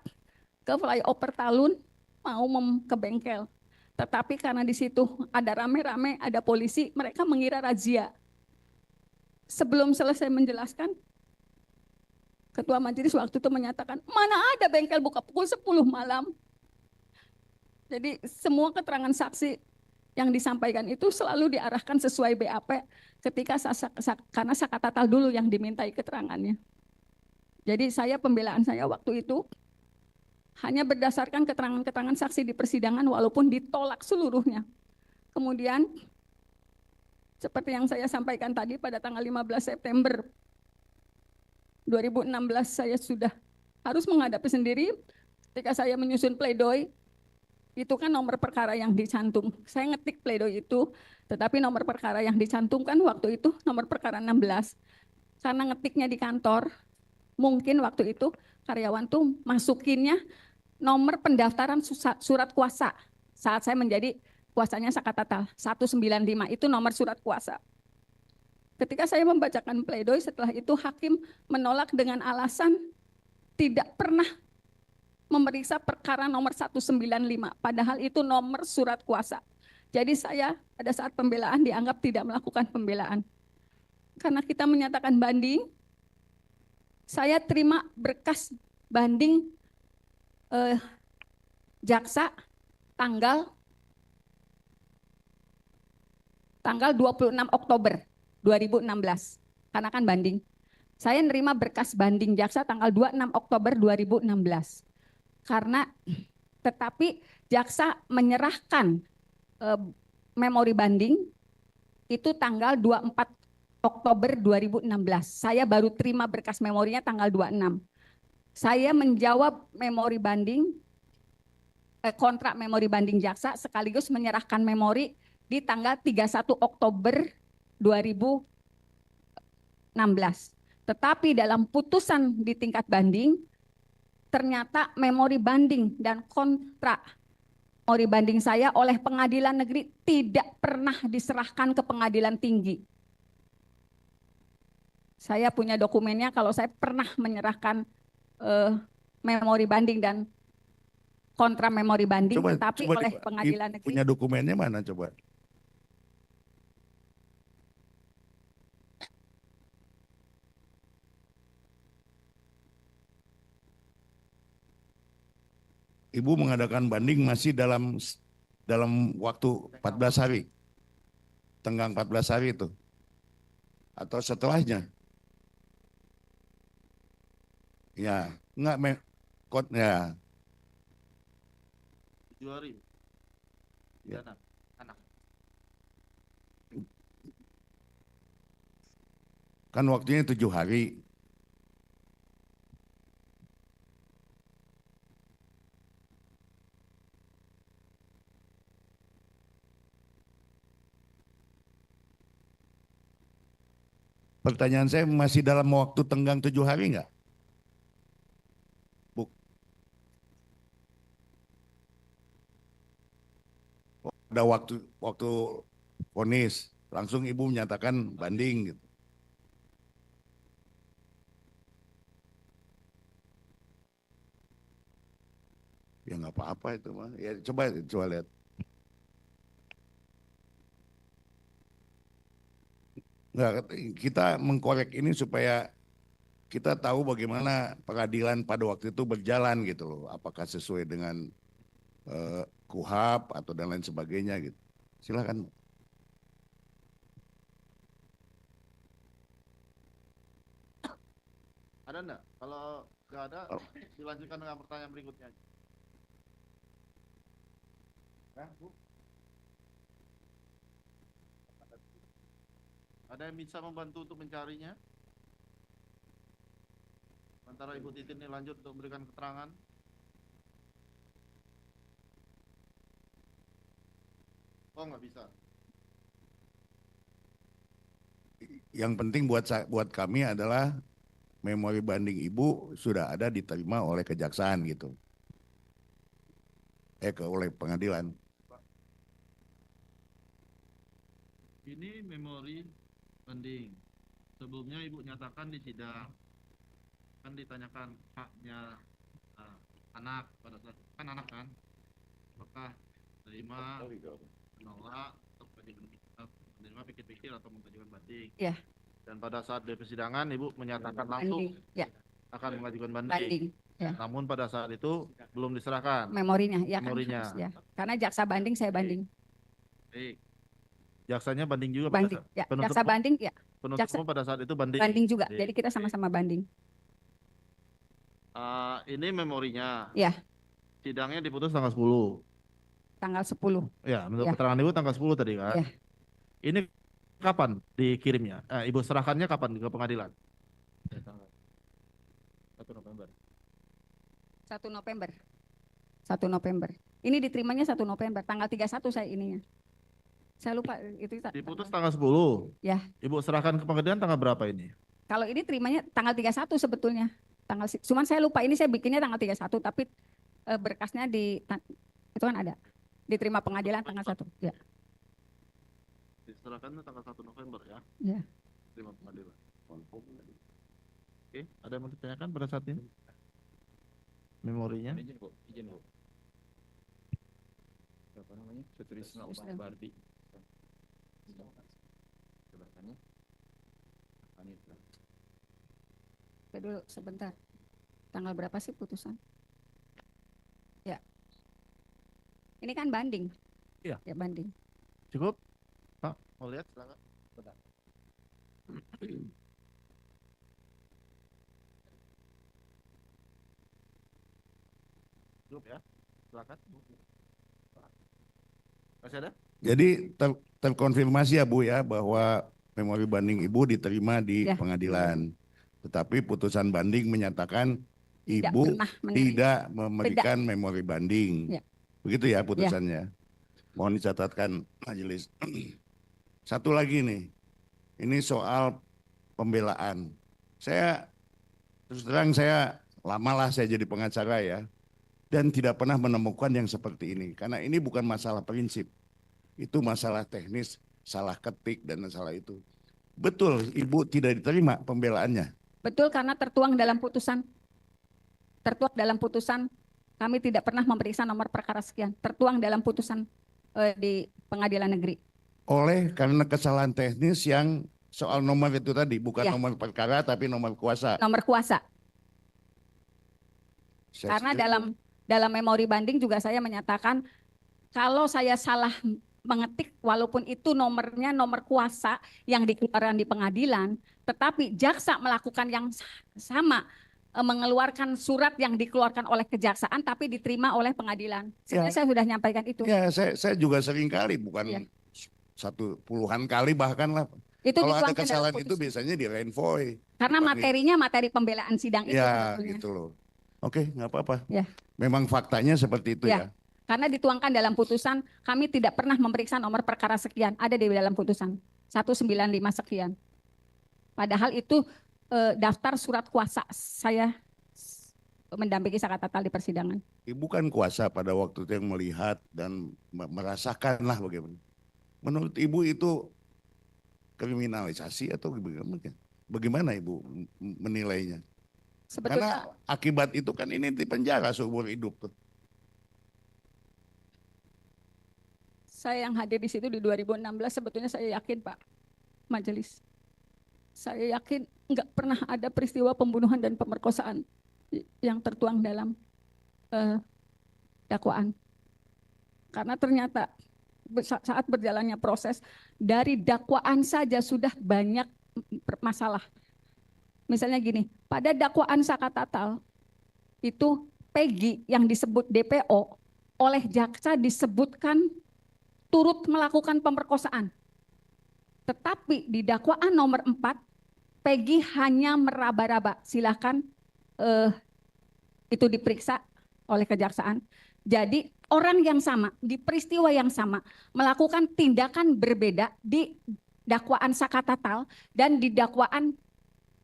[SPEAKER 2] ke flyover Talun mau ke bengkel. Tetapi karena di situ ada rame-rame, ada polisi, mereka mengira razia. Sebelum selesai menjelaskan, ketua majelis waktu itu menyatakan, mana ada bengkel buka pukul 10 malam. Jadi semua keterangan saksi yang disampaikan itu selalu diarahkan sesuai BAP ketika karena Sakatatal dulu yang dimintai keterangannya. Jadi pembelaan saya waktu itu hanya berdasarkan keterangan-keterangan saksi di persidangan walaupun ditolak seluruhnya. Kemudian seperti yang saya sampaikan tadi pada tanggal 15 September 2016 saya sudah harus menghadapi sendiri ketika saya menyusun pledoi. Itu kan nomor perkara yang dicantum. Saya ngetik pledoi itu, tetapi nomor perkara yang dicantumkan waktu itu nomor perkara 16. Karena ngetiknya di kantor, mungkin waktu itu karyawan tuh masukinnya nomor pendaftaran surat kuasa. Saat saya menjadi kuasanya Sakatatal 195 itu nomor surat kuasa. Ketika saya membacakan pledoi, setelah itu hakim menolak dengan alasan tidak pernah memeriksa perkara nomor 195, padahal itu nomor surat kuasa. Jadi saya pada saat pembelaan dianggap tidak melakukan pembelaan. Karena kita menyatakan banding, saya terima berkas banding jaksa tanggal 26 Oktober 2016. Karena kan banding. Saya nerima berkas banding jaksa tanggal 26 Oktober 2016. Karena tetapi jaksa menyerahkan memori banding itu tanggal 24 Oktober 2016. Saya baru terima berkas memorinya tanggal 26. Saya menjawab memori banding, kontrak memori banding jaksa sekaligus menyerahkan memori di tanggal 31 Oktober 2016. Tetapi dalam putusan di tingkat banding, ternyata memori banding dan kontrak memori banding saya oleh pengadilan negeri tidak pernah diserahkan ke pengadilan tinggi. Saya punya dokumennya kalau saya pernah menyerahkan memori banding dan kontrak memori banding, tetapi oleh pengadilan negeri.
[SPEAKER 4] Punya dokumennya mana coba? Ibu mengadakan banding masih dalam waktu 14 hari. Tenggang 14 hari itu. Atau setelahnya. Ya, enggak ya.
[SPEAKER 1] 7 hari.
[SPEAKER 4] Ya.
[SPEAKER 1] Anak.
[SPEAKER 4] Kan waktunya 7 hari. Pertanyaan saya masih dalam waktu tenggang 7 hari enggak? Ada waktu vonis, langsung ibu menyatakan banding gitu. Ya nggak apa-apa itu mah. Ya coba lihat. Nggak, kita mengkorek ini supaya kita tahu bagaimana pengadilan pada waktu itu berjalan gitu loh. Apakah sesuai dengan KUHAP atau dan lain sebagainya gitu. Silakan.
[SPEAKER 1] Ada enggak? Kalau nggak ada, dilanjutkan dengan pertanyaan berikutnya. Bu? Ada yang bisa membantu untuk mencarinya? Sementara Ibu Titin ini lanjut untuk memberikan keterangan. Oh, nggak bisa.
[SPEAKER 4] Yang penting buat kami adalah memori banding ibu sudah ada diterima oleh kejaksaan gitu. Oleh pengadilan.
[SPEAKER 1] Ini memori banding. Sebelumnya Ibu nyatakan di sidang. Kan ditanyakan haknya anak pada saat kan anak kan. Apakah terima, menolak, atau menerima pikir-pikir atau mengajukan banding.
[SPEAKER 2] Ya.
[SPEAKER 1] Dan pada saat di persidangan Ibu menyatakan langsung
[SPEAKER 2] ya.
[SPEAKER 1] akan mengajukan banding.
[SPEAKER 2] Ya.
[SPEAKER 1] Namun pada saat itu belum diserahkan
[SPEAKER 2] Memorinya, ya
[SPEAKER 1] memorinya.
[SPEAKER 2] kan? Ya. Karena jaksa banding saya banding.
[SPEAKER 1] Baik. Jaksanya banding juga pada
[SPEAKER 2] Banding,
[SPEAKER 1] saat
[SPEAKER 2] ya,
[SPEAKER 1] penuntut
[SPEAKER 2] jaksa banding, ya,
[SPEAKER 1] penuntut
[SPEAKER 2] jaksa-
[SPEAKER 1] umum pada saat itu banding.
[SPEAKER 2] banding juga.
[SPEAKER 1] Banding.
[SPEAKER 2] Jadi kita sama-sama banding.
[SPEAKER 1] Ini memorinya.
[SPEAKER 2] Ya,
[SPEAKER 1] Sidangnya diputus tanggal 10.
[SPEAKER 2] tanggal 10.
[SPEAKER 1] Ya, menurut
[SPEAKER 2] Ya.
[SPEAKER 1] keterangan Ibu tanggal 10 tadi kan.
[SPEAKER 2] Ya.
[SPEAKER 1] Ini kapan dikirimnya? Ibu serahkannya kapan ke pengadilan? 1 November.
[SPEAKER 2] 1 November. 1 November. Ini diterimanya 1 November. Tanggal 31 saya ininya. Saya lupa itu.
[SPEAKER 1] Diputus tanggal 10.
[SPEAKER 2] Ya.
[SPEAKER 1] Ibu serahkan ke pengadilan tanggal berapa ini?
[SPEAKER 2] Kalau ini terimanya tanggal 31 sebetulnya. Cuman saya lupa, ini saya bikinnya tanggal 31, tapi berkasnya itu kan ada. Diterima pengadilan tanggal 1. Ya.
[SPEAKER 1] Diserahkan tanggal 1 November ya.
[SPEAKER 2] Ya.
[SPEAKER 1] Terima pengadilan. Oke, ada yang mau ditanyakan pada saat ini? Memorinya?
[SPEAKER 5] Izin Bu. Apa namanya? Sutrisno
[SPEAKER 2] Sutrisno.
[SPEAKER 5] Bardi. Silakannya. Anita.
[SPEAKER 2] Dulu sebentar. Tanggal berapa sih putusan? Ya. Ini kan banding.
[SPEAKER 1] Iya.
[SPEAKER 2] Ya, banding.
[SPEAKER 1] Cukup? Pak, mau lihat silakan. Cukup ya? Silakan. Masih ada?
[SPEAKER 4] Jadi terkonfirmasi ya Bu ya bahwa memori banding Ibu diterima di
[SPEAKER 2] Ya.
[SPEAKER 4] pengadilan. Tetapi putusan banding menyatakan
[SPEAKER 2] Tidak
[SPEAKER 4] Ibu
[SPEAKER 2] pernah menerima.
[SPEAKER 4] tidak memberikan memori banding.
[SPEAKER 2] Ya.
[SPEAKER 4] Begitu ya putusannya. Mohon dicatatkan majelis. Satu lagi nih. Ini soal pembelaan. Saya terus terang saya lamalah saya jadi pengacara ya. Dan tidak pernah menemukan yang seperti ini. Karena ini bukan masalah prinsip. Itu masalah teknis, salah ketik dan masalah itu. Betul, Ibu tidak diterima pembelaannya.
[SPEAKER 2] Betul, karena tertuang dalam putusan. Tertuang dalam putusan, kami tidak pernah memeriksa nomor perkara sekian. Tertuang dalam putusan di pengadilan negeri.
[SPEAKER 4] Oleh karena kesalahan teknis yang soal nomor itu tadi. Bukan
[SPEAKER 2] Ya.
[SPEAKER 4] nomor perkara tapi nomor kuasa.
[SPEAKER 2] Nomor kuasa. Karena dalam memori banding juga saya menyatakan kalau saya salah mengetik walaupun itu nomornya nomor kuasa yang dikeluarkan di pengadilan, tetapi jaksa melakukan yang sama, mengeluarkan surat yang dikeluarkan oleh kejaksaan tapi diterima oleh pengadilan.
[SPEAKER 4] Ya.
[SPEAKER 2] Saya sudah nyampaikan itu.
[SPEAKER 4] Ya, saya juga sering kali, bukan
[SPEAKER 2] Ya.
[SPEAKER 4] satu puluhan kali bahkan lah.
[SPEAKER 2] Itu
[SPEAKER 4] Kalau ada
[SPEAKER 2] dituangkan dalam
[SPEAKER 4] kesalahan itu
[SPEAKER 2] putusan.
[SPEAKER 4] biasanya di renvoy.
[SPEAKER 2] Karena
[SPEAKER 4] dipanggil.
[SPEAKER 2] materinya materi pembelaan sidang itu
[SPEAKER 4] Ya,
[SPEAKER 2] sebetulnya.
[SPEAKER 4] gitu loh. Oke, nggak apa-apa.
[SPEAKER 2] Ya.
[SPEAKER 4] Memang faktanya seperti itu
[SPEAKER 2] Ya.
[SPEAKER 4] ya.
[SPEAKER 2] Karena dituangkan dalam putusan, kami tidak pernah memeriksa nomor perkara sekian, ada di dalam putusan 195 sekian. Padahal itu daftar surat kuasa saya mendampingi Sakatatal di persidangan.
[SPEAKER 4] Ibu kan kuasa pada waktu itu yang melihat dan merasakan lah bagaimana. Menurut Ibu itu kriminalisasi atau bagaimana? Bagaimana Ibu menilainya?
[SPEAKER 2] Sebetulnya
[SPEAKER 4] Karena akibat itu kan ini di penjara seumur hidup tuh.
[SPEAKER 2] saya yang hadir di situ di 2016 sebetulnya saya yakin Pak Majelis. Saya yakin nggak pernah ada peristiwa pembunuhan dan pemerkosaan yang tertuang dalam dakwaan. Karena ternyata saat berjalannya proses dari dakwaan saja sudah banyak masalah. Misalnya gini, pada dakwaan Sakatatal itu Peggy yang disebut DPO oleh jaksa disebutkan turut melakukan pemerkosaan. Tetapi di dakwaan nomor 4 Peggy hanya meraba-raba. Silahkan itu diperiksa oleh kejaksaan. Jadi orang yang sama di peristiwa yang sama melakukan tindakan berbeda di dakwaan Sakatatal dan di dakwaan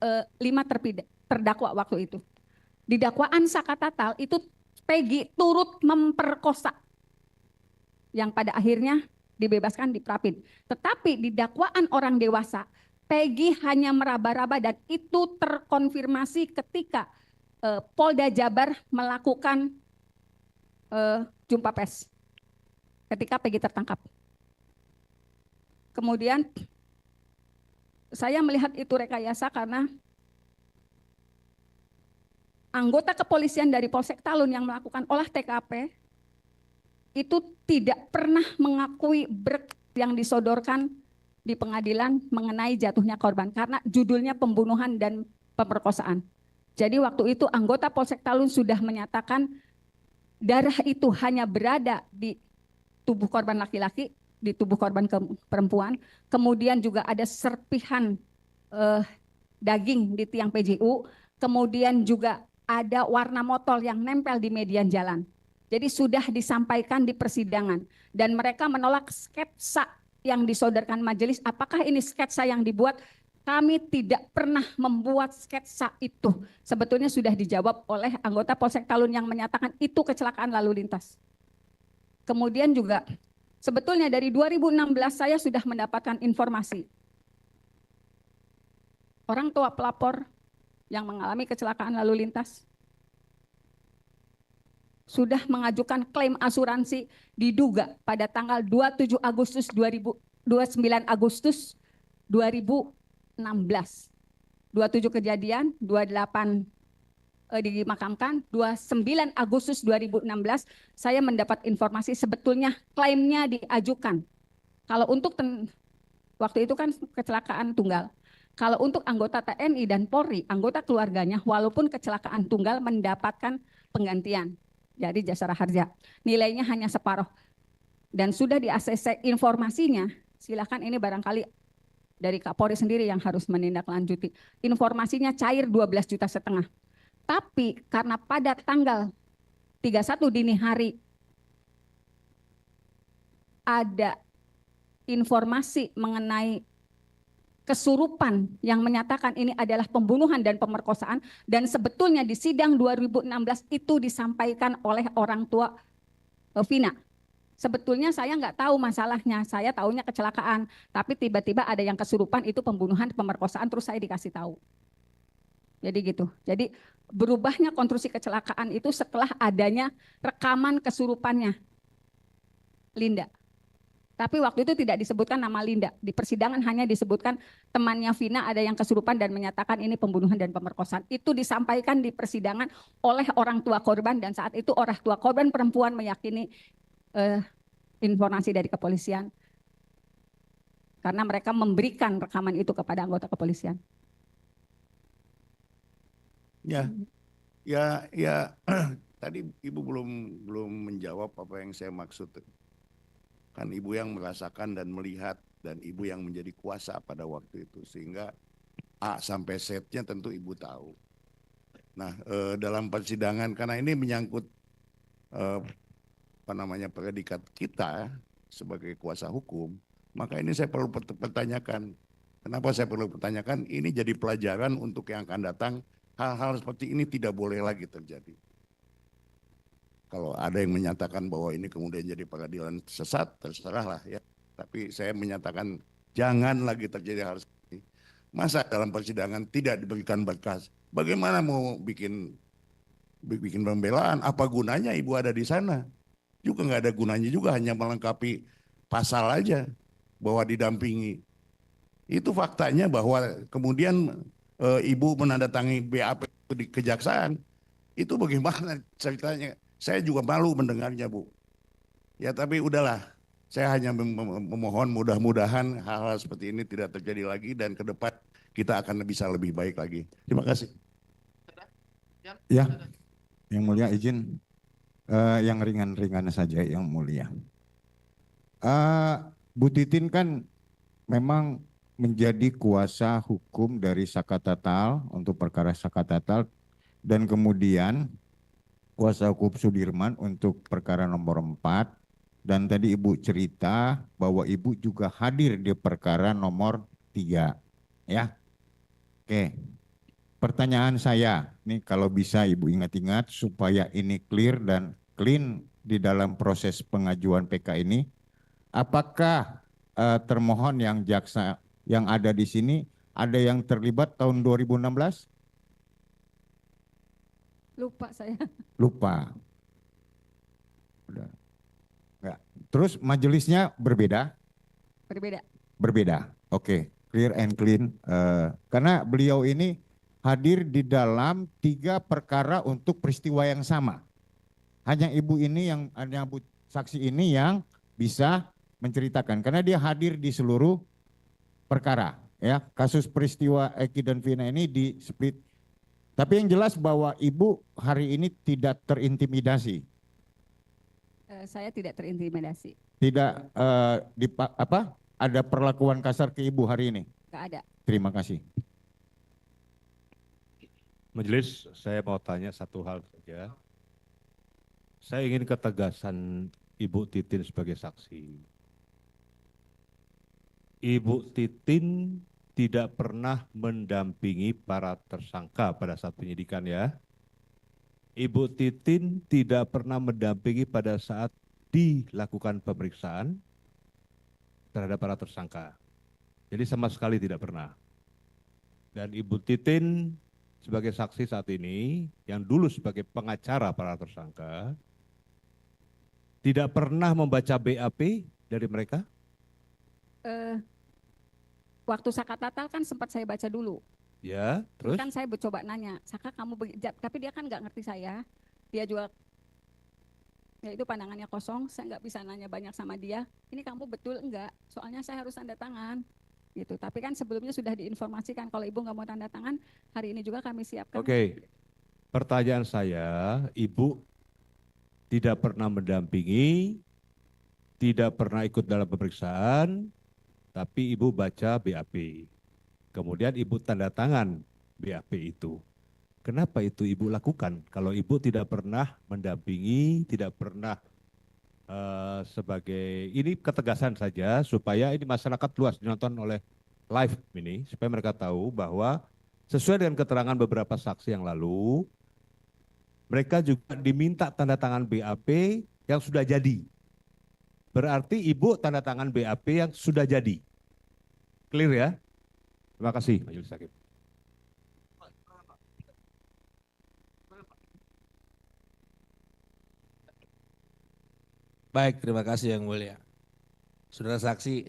[SPEAKER 2] 5 terdakwa waktu itu. Di dakwaan Sakatatal itu Peggy turut memperkosa yang pada akhirnya dibebaskan di Prapin. Tetapi di dakwaan orang dewasa Peggy hanya meraba-raba dan itu terkonfirmasi ketika Polda Jabar melakukan jumpa pers ketika Peggy tertangkap. Kemudian saya melihat itu rekayasa karena anggota kepolisian dari Polsek Talun yang melakukan olah TKP itu tidak pernah mengakui yang disodorkan di pengadilan mengenai jatuhnya korban karena judulnya pembunuhan dan pemerkosaan. Jadi waktu itu anggota Polsek Talun sudah menyatakan darah itu hanya berada di tubuh korban laki-laki, di tubuh korban perempuan, kemudian juga ada serpihan daging di tiang PJU, kemudian juga ada warna motol yang nempel di median jalan. Jadi sudah disampaikan di persidangan dan mereka menolak sketsa yang disodorkan majelis. Apakah ini sketsa yang dibuat? Kami tidak pernah membuat sketsa itu. Sebetulnya sudah dijawab oleh anggota Polsek Talun yang menyatakan itu kecelakaan lalu lintas. Kemudian juga sebetulnya dari 2016 saya sudah mendapatkan informasi. Orang tua pelapor yang mengalami kecelakaan lalu lintas sudah mengajukan klaim asuransi diduga pada tanggal 27 Agustus 29 Agustus 2016. 27 kejadian, 28 dimakamkan, 29 Agustus 2016 saya mendapat informasi sebetulnya klaimnya diajukan. Kalau untuk waktu itu kan kecelakaan tunggal. Kalau untuk anggota TNI dan Polri, anggota keluarganya walaupun kecelakaan tunggal mendapatkan penggantian dari jasara harja. Nilainya hanya separuh. Dan sudah di ACC informasinya, silakan ini barangkali dari Kapolri sendiri yang harus menindaklanjuti. Informasinya cair 12,5 juta. Tapi karena pada tanggal 31 dini hari ada informasi mengenai kesurupan yang menyatakan ini adalah pembunuhan dan pemerkosaan dan sebetulnya di sidang 2016 itu disampaikan oleh orang tua Vina. Sebetulnya saya nggak tahu masalahnya, saya taunya kecelakaan, tapi tiba-tiba ada yang kesurupan itu pembunuhan, pemerkosaan, terus saya dikasih tahu. Jadi gitu. Jadi berubahnya konstruksi kecelakaan itu setelah adanya rekaman kesurupannya Linda. Tapi waktu itu tidak disebutkan nama Linda. Di persidangan hanya disebutkan temannya Vina ada yang kesurupan dan menyatakan ini pembunuhan dan pemerkosaan. Itu disampaikan di persidangan oleh orang tua korban dan saat itu orang tua korban perempuan meyakini informasi dari kepolisian. Karena mereka memberikan rekaman itu kepada anggota kepolisian.
[SPEAKER 4] Ya, tadi Ibu belum menjawab apa yang saya maksud. Kan Ibu yang merasakan dan melihat dan Ibu yang menjadi kuasa pada waktu itu sehingga A sampai Z-nya tentu Ibu tahu. Nah, dalam persidangan karena ini menyangkut predikat kita sebagai kuasa hukum, maka ini saya perlu pertanyakan. Kenapa saya perlu pertanyakan? Ini jadi pelajaran untuk yang akan datang. Hal-hal seperti ini tidak boleh lagi terjadi. Kalau ada yang menyatakan bahwa ini kemudian jadi pengadilan sesat, terserahlah ya. Tapi saya menyatakan jangan lagi terjadi hal seperti ini. Masa dalam persidangan tidak diberikan berkas? Bagaimana mau bikin pembelaan? Apa gunanya Ibu ada di sana? Juga nggak ada gunanya juga, hanya melengkapi pasal aja bahwa didampingi. Itu faktanya bahwa kemudian Ibu menandatangani BAP di kejaksaan. Itu bagaimana ceritanya? Saya juga malu mendengarnya, Bu. Ya tapi udahlah, saya hanya memohon mudah-mudahan hal-hal seperti ini tidak terjadi lagi dan ke depan kita akan bisa lebih baik lagi. Terima kasih.
[SPEAKER 6] Ya, yang mulia izin yang ringan-ringan saja yang mulia. Bu Titin kan memang menjadi kuasa hukum dari Sakatatal untuk perkara Sakatatal dan kemudian kuasa hukum Sudirman untuk perkara nomor 4 dan tadi Ibu cerita bahwa Ibu juga hadir di perkara nomor 3 ya. Oke. Pertanyaan saya, nih kalau bisa Ibu ingat-ingat supaya ini clear dan clean di dalam proses pengajuan PK ini, apakah termohon yang jaksa yang ada di sini ada yang terlibat tahun 2016?
[SPEAKER 2] Lupa saya.
[SPEAKER 6] Lupa. Udah. Enggak. Terus majelisnya berbeda?
[SPEAKER 2] Berbeda.
[SPEAKER 6] Berbeda. Oke, clear and clean. Karena beliau ini hadir di dalam 3 perkara untuk peristiwa yang sama. Hanya Ibu ini yang hanya Bu saksi ini yang bisa menceritakan karena dia hadir di seluruh perkara ya. Kasus peristiwa Eki dan Vina ini di split. Tapi yang jelas bahwa Ibu hari ini tidak terintimidasi,
[SPEAKER 2] Saya tidak terintimidasi,
[SPEAKER 6] tidak ada perlakuan kasar ke Ibu hari ini.
[SPEAKER 2] nggak ada.
[SPEAKER 6] Terima kasih.
[SPEAKER 7] Majelis, saya mau tanya satu hal saja. Saya ingin ketegasan Ibu Titin sebagai saksi. Ibu Titin tidak pernah mendampingi para tersangka pada saat penyidikan ya. Ibu Titin tidak pernah mendampingi pada saat dilakukan pemeriksaan terhadap para tersangka. Jadi sama sekali tidak pernah. Dan Ibu Titin sebagai saksi saat ini, yang dulu sebagai pengacara para tersangka, tidak pernah membaca BAP dari mereka?
[SPEAKER 2] Waktu Saka Tatal kan sempat saya baca dulu.
[SPEAKER 7] Ya, terus?
[SPEAKER 2] Kan saya coba nanya, Saka kamu tapi dia kan nggak ngerti saya. Dia juga, ya itu pandangannya kosong, saya nggak bisa nanya banyak sama dia. Ini kamu betul enggak? Soalnya saya harus tanda tangan. Gitu. Tapi kan sebelumnya sudah diinformasikan kalau Ibu nggak mau tanda tangan, hari ini juga kami siapkan.
[SPEAKER 7] Oke, pertanyaan saya, Ibu tidak pernah mendampingi, tidak pernah ikut dalam pemeriksaan, tapi Ibu baca BAP. Kemudian Ibu tanda tangan BAP itu. Kenapa itu Ibu lakukan? Kalau Ibu tidak pernah mendampingi, tidak pernah sebagai, ini ketegasan saja supaya ini masyarakat luas dinonton oleh live ini, supaya mereka tahu bahwa sesuai dengan keterangan beberapa saksi yang lalu, mereka juga diminta tanda tangan BAP yang sudah jadi. Berarti Ibu tanda tangan BAP yang sudah jadi. Clear ya? Terima kasih Majelis Hakim.
[SPEAKER 8] Baik, terima kasih Yang Mulia. Saudara saksi,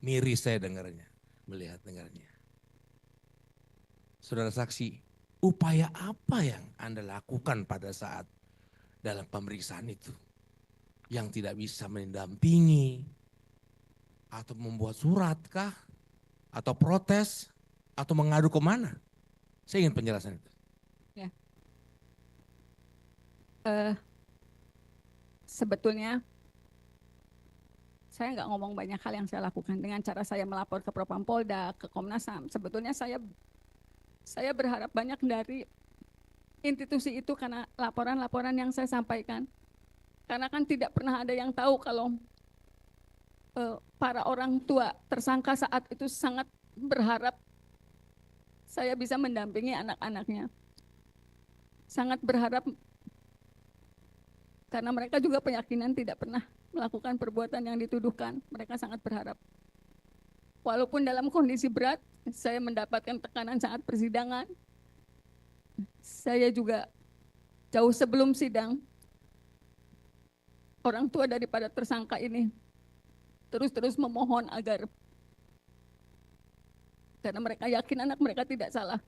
[SPEAKER 8] miris saya dengarnya, melihat dengarnya. Saudara saksi, upaya apa yang Anda lakukan pada saat dalam pemeriksaan itu? Yang tidak bisa mendampingi, atau membuat surat kah? Atau protes? Atau mengadu kemana? Saya ingin penjelasan itu.
[SPEAKER 2] Ya. Sebetulnya saya nggak ngomong banyak hal yang saya lakukan dengan cara saya melapor ke Propam Polda, ke Komnas HAM. Sebetulnya saya berharap banyak dari institusi itu karena laporan-laporan yang saya sampaikan. Karena kan tidak pernah ada yang tahu kalau para orang tua tersangka saat itu sangat berharap saya bisa mendampingi anak-anaknya. Sangat berharap karena mereka juga keyakinan tidak pernah melakukan perbuatan yang dituduhkan. Mereka sangat berharap. Walaupun dalam kondisi berat, saya mendapatkan tekanan saat persidangan. Saya juga jauh sebelum sidang, orang tua daripada tersangka ini terus-terus memohon agar, karena mereka yakin anak mereka tidak salah.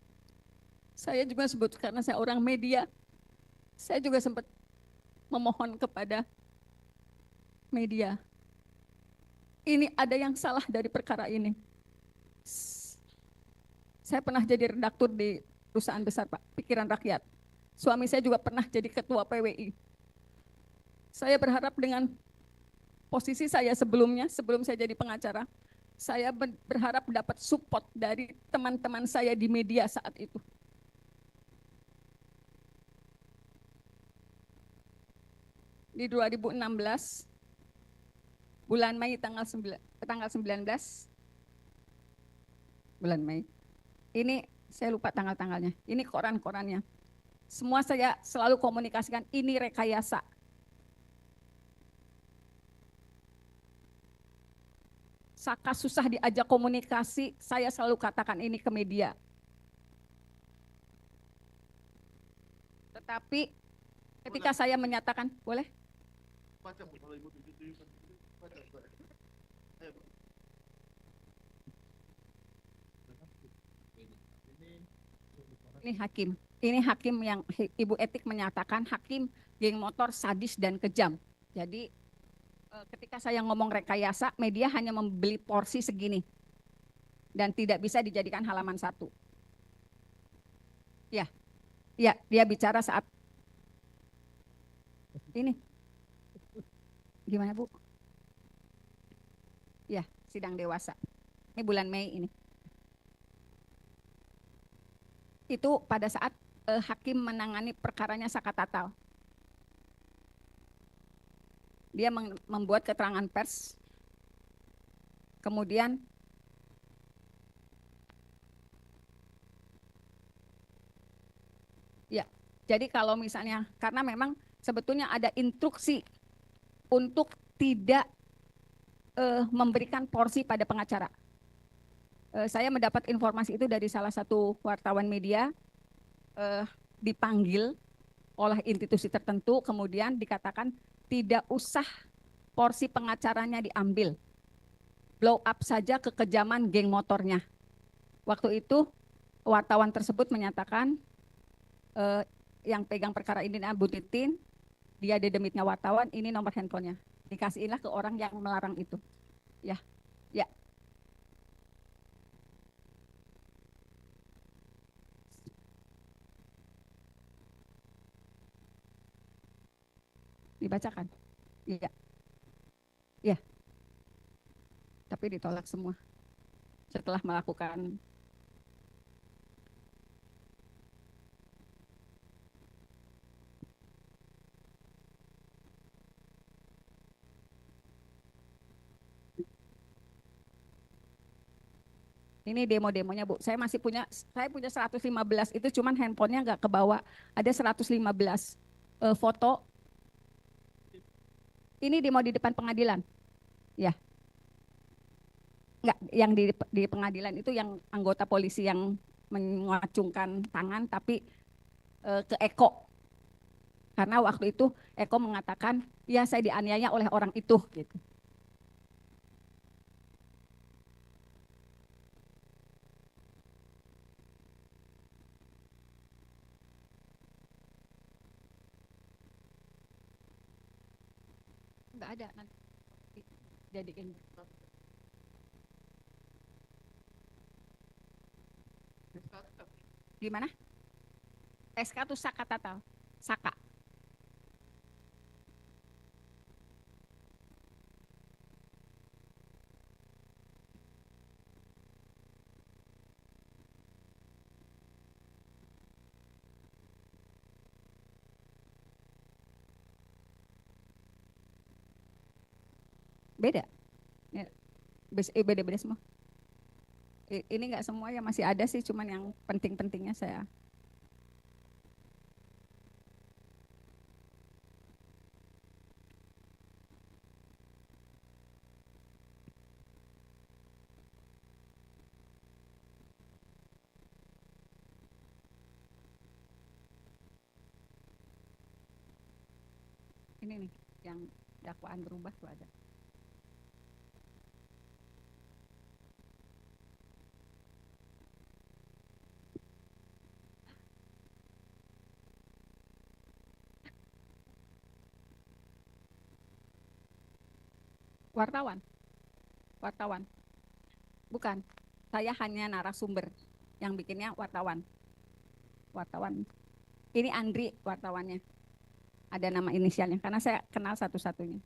[SPEAKER 2] Saya juga sebut karena saya orang media, saya juga sempat memohon kepada media. Ini ada yang salah dari perkara ini. Saya pernah jadi redaktur di perusahaan besar Pak, Pikiran Rakyat. Suami saya juga pernah jadi ketua PWI. Saya berharap dengan posisi saya sebelumnya, sebelum saya jadi pengacara, saya berharap dapat support dari teman-teman saya di media saat itu. Di 2016, bulan Mei tanggal 19, bulan Mei. Ini saya lupa tanggal-tanggalnya. Ini koran-korannya. Semua saya selalu komunikasikan ini rekayasa. Saka susah diajak komunikasi, saya selalu katakan ini ke media. Tetapi ketika saya menyatakan, boleh?
[SPEAKER 1] Baca Bu, kalau Ibu ditunjukkan. Baca. Ayo, Bu.
[SPEAKER 2] Ini hakim yang Ibu Etik menyatakan hakim geng motor sadis dan kejam. Jadi Ketika saya ngomong rekayasa, media hanya membeli porsi segini dan tidak bisa dijadikan halaman satu. Ya, ya, dia bicara saat ini. Gimana Bu? Ya, sidang dewasa. Ini bulan Mei ini. Itu pada saat hakim menangani perkaranya Sakatatal. Dia membuat keterangan pers, kemudian ya, jadi kalau misalnya, karena memang sebetulnya ada instruksi untuk tidak memberikan porsi pada pengacara. Saya mendapat informasi itu dari salah satu wartawan media, dipanggil oleh institusi tertentu, kemudian dikatakan tidak usah porsi pengacaranya diambil. Blow up saja kekejaman geng motornya. Waktu itu wartawan tersebut menyatakan yang pegang perkara ini Bu Titin, dia dedemitnya wartawan, ini nomor handphonenya. Dikasihinlah ke orang yang melarang itu. Ya, ya. Dibacakan. Iya. Iya. Tapi ditolak semua. Setelah melakukan ini demo-demonya Bu. Saya punya 115 itu, cuman handphonenya nggak kebawa. Ada 115 foto. Ini demo di depan pengadilan. Ya. Enggak, yang di pengadilan itu yang anggota polisi yang mengacungkan tangan, tapi ke Eko. Karena waktu itu Eko mengatakan, ya saya dianiaya oleh orang itu. Gitu. Enggak ada nanti jadiin. Gimana? SK itu Sakatatal. Saka. Beda. Ya. Beda-beda semua. Ini enggak semua ya, masih ada sih, cuman yang penting-pentingnya saya. Ini nih, yang dakwaan berubah tuh ada. Wartawan. Bukan, saya hanya narasumber, yang bikinnya wartawan. Ini Andri wartawannya, ada nama inisialnya, karena saya kenal satu-satunya.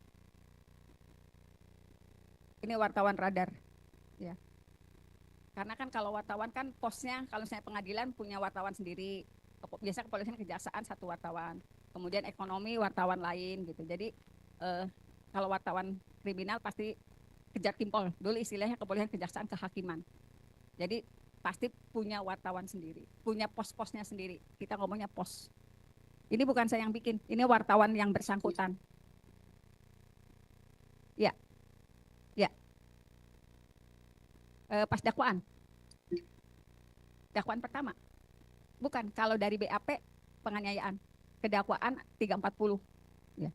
[SPEAKER 2] Ini wartawan Radar, ya. Karena kan kalau wartawan kan posnya, kalau saya pengadilan punya wartawan sendiri, biasa kepolisian kejaksaan satu wartawan, kemudian ekonomi wartawan lain gitu. Jadi kalau wartawan kriminal pasti kejar kimpol, dulu istilahnya kepolisian kejaksaan kehakiman. Jadi pasti punya wartawan sendiri, punya pos-posnya sendiri. Kita ngomongnya pos. Ini bukan saya yang bikin, ini wartawan yang bersangkutan. Ya, ya. Pas dakwaan pertama. Bukan, kalau dari BAP penganiayaan, kedakwaan 340. Ya.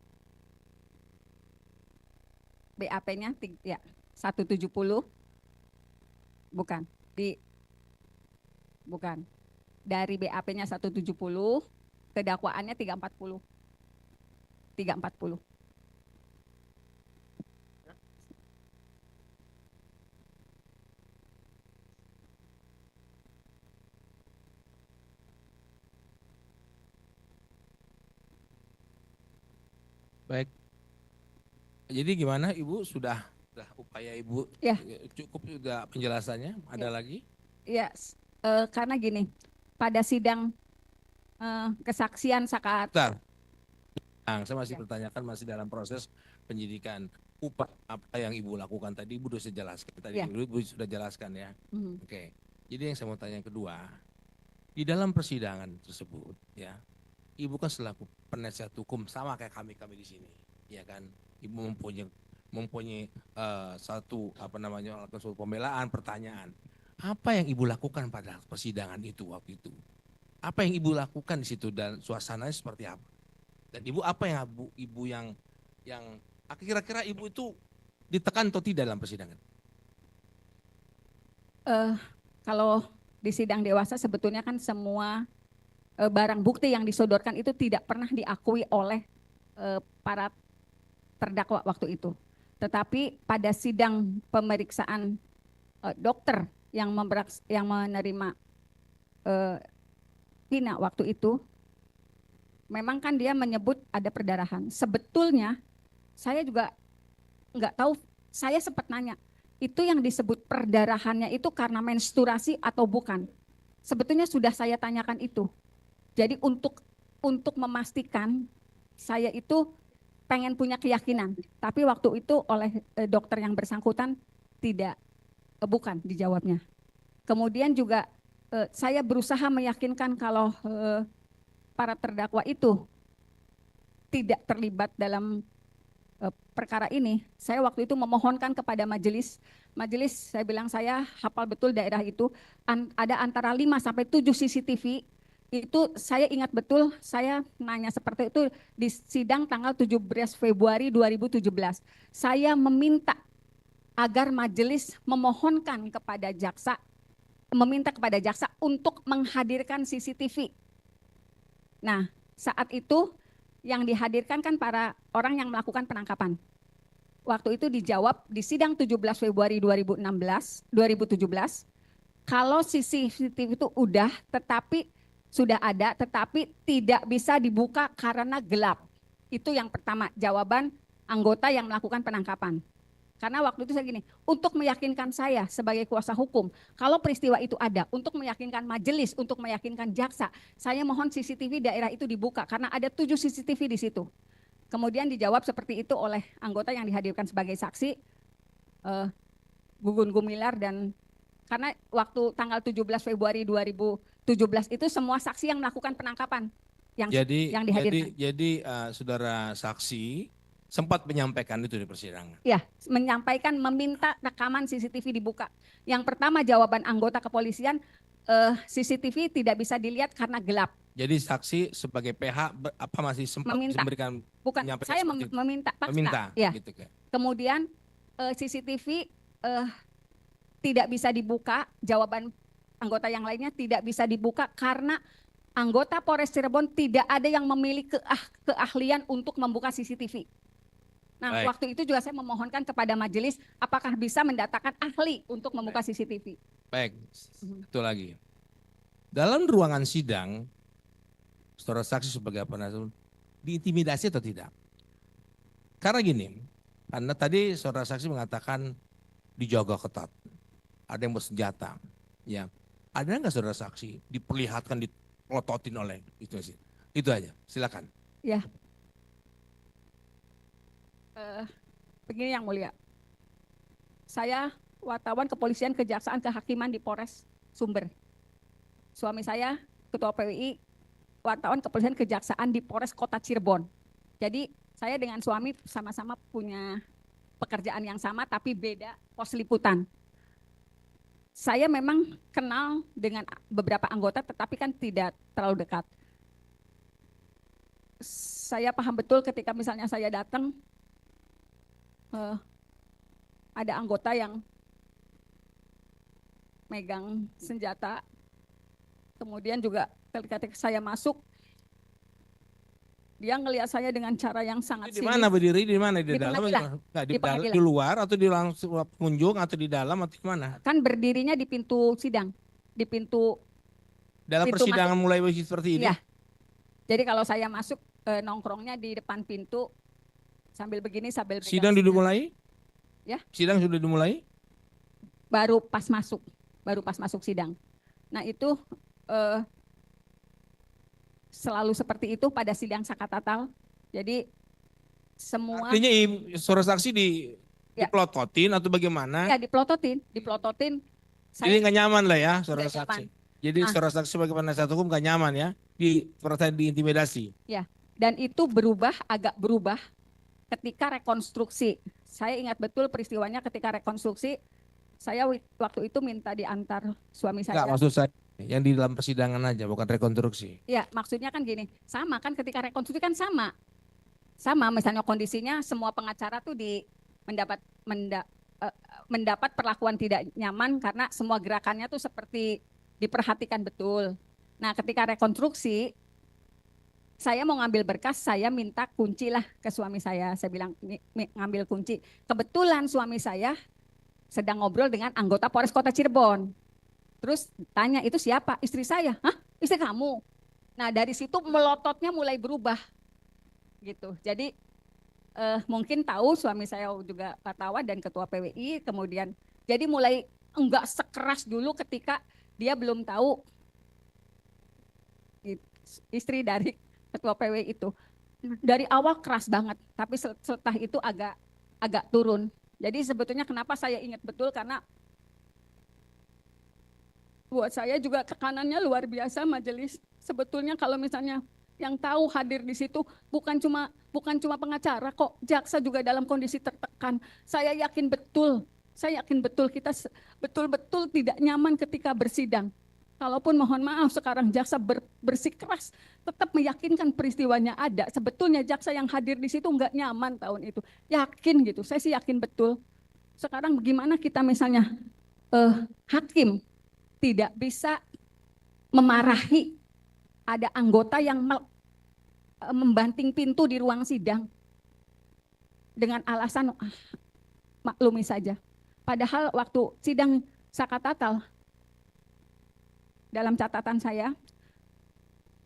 [SPEAKER 2] BAP-nya ya 170. Bukan. Bukan. Dari BAP-nya 170, kedakwaannya 340.
[SPEAKER 8] Baik. Jadi gimana Ibu sudah upaya Ibu
[SPEAKER 2] Ya.
[SPEAKER 8] cukup sudah penjelasannya? Ada lagi?
[SPEAKER 2] Ya, karena gini, pada sidang kesaksian saat
[SPEAKER 8] Bentar. Nah, saya masih bertanyakan masih dalam proses penyidikan. Upaya apa yang Ibu lakukan tadi Ibu sudah jelaskan. Tadi
[SPEAKER 2] Ya.
[SPEAKER 8] Ibu sudah jelaskan ya.
[SPEAKER 2] Mhm.
[SPEAKER 8] Oke. Jadi yang saya mau tanya yang kedua, di dalam persidangan tersebut ya, Ibu kan selaku penasihat hukum sama kayak kami di sini, ya kan? Ibu mempunyai satu suatu pembelaan, pertanyaan. Apa yang Ibu lakukan pada persidangan itu waktu itu? Apa yang Ibu lakukan di situ dan suasananya seperti apa? Dan Ibu apa yang Ibu yang kira-kira Ibu itu ditekan atau tidak dalam persidangan?
[SPEAKER 2] kalau di sidang dewasa sebetulnya kan semua barang bukti yang disodorkan itu tidak pernah diakui oleh para terdakwa waktu itu. Tetapi pada sidang pemeriksaan dokter yang menerima Vina waktu itu, memang kan dia menyebut ada perdarahan. Sebetulnya saya juga nggak tahu, saya sempat nanya, itu yang disebut perdarahannya itu karena menstruasi atau bukan? Sebetulnya sudah saya tanyakan itu. Jadi untuk memastikan saya itu pengen punya keyakinan, tapi waktu itu oleh dokter yang bersangkutan bukan dijawabnya. Kemudian juga saya berusaha meyakinkan kalau para terdakwa itu tidak terlibat dalam perkara ini. Saya waktu itu memohonkan kepada majelis, saya bilang saya hafal betul daerah itu, ada antara 5 sampai 7 CCTV, itu saya ingat betul, saya nanya seperti itu di sidang tanggal 17 Februari 2017. Saya meminta agar majelis memohonkan kepada jaksa, meminta kepada jaksa untuk menghadirkan CCTV. Nah, saat itu yang dihadirkan kan para orang yang melakukan penangkapan. Waktu itu dijawab di sidang 17 Februari 2017, kalau CCTV itu sudah ada, tetapi tidak bisa dibuka karena gelap. Itu yang pertama, jawaban anggota yang melakukan penangkapan. Karena waktu itu saya gini, untuk meyakinkan saya sebagai kuasa hukum, kalau peristiwa itu ada, untuk meyakinkan majelis, untuk meyakinkan jaksa, saya mohon CCTV daerah itu dibuka karena ada 7 CCTV di situ. Kemudian dijawab seperti itu oleh anggota yang dihadirkan sebagai saksi, Gugun Gumilar, dan karena waktu tanggal 17 Februari 2017 itu semua saksi yang melakukan penangkapan yang dihadirkan.
[SPEAKER 8] Jadi saudara saksi sempat menyampaikan itu di persidangan.
[SPEAKER 2] Ya, menyampaikan meminta rekaman CCTV dibuka. Yang pertama jawaban anggota kepolisian, CCTV tidak bisa dilihat karena gelap.
[SPEAKER 8] Jadi saksi sebagai PH masih sempat memberikan,
[SPEAKER 2] bukan saya meminta paksa. Ya.
[SPEAKER 8] Gitu kan.
[SPEAKER 2] Kemudian CCTV tidak bisa dibuka, jawaban anggota yang lainnya tidak bisa dibuka karena anggota Polres Cirebon tidak ada yang memiliki keahlian untuk membuka CCTV. Nah,
[SPEAKER 8] Baik.
[SPEAKER 2] Waktu itu juga saya memohonkan kepada majelis apakah bisa mendatangkan ahli untuk membuka CCTV.
[SPEAKER 8] Baik, itu lagi. Dalam ruangan sidang, saudara saksi sebagai penasihat diintimidasi atau tidak? Karena gini, karena tadi saudara saksi mengatakan dijaga ketat, ada yang bersenjata, ya. Ada nggak saudara saksi diperlihatkan dipelototin oleh itu sih? Itu aja, silakan.
[SPEAKER 2] Ya. Begini yang mulia, saya wartawan kepolisian, kejaksaan, kehakiman di Polres Sumber. Suami saya ketua PWI, wartawan kepolisian, kejaksaan di Polres Kota Cirebon. Jadi saya dengan suami sama-sama punya pekerjaan yang sama tapi beda pos liputan. Saya memang kenal dengan beberapa anggota tetapi kan tidak terlalu dekat. Saya paham betul ketika misalnya saya datang, ada anggota yang megang senjata, kemudian juga ketika saya masuk, dia ngelihat saya dengan cara yang sangat
[SPEAKER 8] Di mana berdiri? Di mana? Di dalam? Di luar atau di langsung pengunjung atau di dalam atau di mana?
[SPEAKER 2] Kan berdirinya di pintu sidang, di pintu.
[SPEAKER 8] Dalam
[SPEAKER 2] pintu
[SPEAKER 8] persidangan
[SPEAKER 2] masuk.
[SPEAKER 8] Mulai seperti ini?
[SPEAKER 2] Iya. Jadi kalau saya masuk nongkrongnya di depan pintu, sambil begini sambil pegang
[SPEAKER 8] Sidang sudah dimulai?
[SPEAKER 2] Ya.
[SPEAKER 8] Sidang sudah dimulai?
[SPEAKER 2] baru pas masuk sidang. Nah itu selalu seperti itu pada sidang Sakatatal. Jadi semua
[SPEAKER 8] Artinya suara saksi
[SPEAKER 2] Ya.
[SPEAKER 8] diplototin atau bagaimana?
[SPEAKER 2] ya diplototin.
[SPEAKER 8] Jadi nggak nyaman lah ya suara
[SPEAKER 2] Nggak
[SPEAKER 8] saksi.
[SPEAKER 2] nyaman.
[SPEAKER 8] Jadi
[SPEAKER 2] Ah.
[SPEAKER 8] suara saksi sebagai penasihat hukum nggak nyaman ya, merasa diintimidasi.
[SPEAKER 2] Dan itu agak berubah ketika rekonstruksi. Saya ingat betul peristiwanya ketika rekonstruksi. Saya waktu itu minta diantar suami saya.
[SPEAKER 8] Enggak, maksud saya yang di dalam persidangan aja, bukan rekonstruksi.
[SPEAKER 2] Ya, maksudnya kan gini, sama kan ketika rekonstruksi kan sama. Sama, misalnya kondisinya semua pengacara tuh mendapat perlakuan tidak nyaman karena semua gerakannya tuh seperti diperhatikan betul. Nah, ketika rekonstruksi, saya mau ngambil berkas, saya minta kunci lah ke suami saya. Saya bilang, ngambil kunci. Kebetulan suami saya sedang ngobrol dengan anggota Polres Kota Cirebon. Terus tanya, itu siapa? Istri saya. Hah? Istri kamu? Nah dari situ melototnya mulai berubah. Gitu. Jadi mungkin tahu suami saya juga wartawan dan ketua PWI. Kemudian jadi mulai enggak sekeras dulu ketika dia belum tahu istri dari ketua PWI itu. Dari awal keras banget, tapi setelah itu agak turun. Jadi sebetulnya kenapa saya ingat betul karena buat saya juga tekanannya luar biasa majelis. Sebetulnya kalau misalnya yang tahu hadir di situ bukan cuma pengacara kok, jaksa juga dalam kondisi tertekan. Saya yakin betul kita betul-betul tidak nyaman ketika bersidang. Kalaupun mohon maaf sekarang jaksa bersikeras tetap meyakinkan peristiwanya ada. Sebetulnya jaksa yang hadir di situ nggak nyaman tahun itu. Yakin gitu, saya sih yakin betul. Sekarang bagaimana kita misalnya hakim tidak bisa memarahi ada anggota yang membanting pintu di ruang sidang dengan alasan maklumi saja. Padahal waktu sidang Sakatatal dalam catatan saya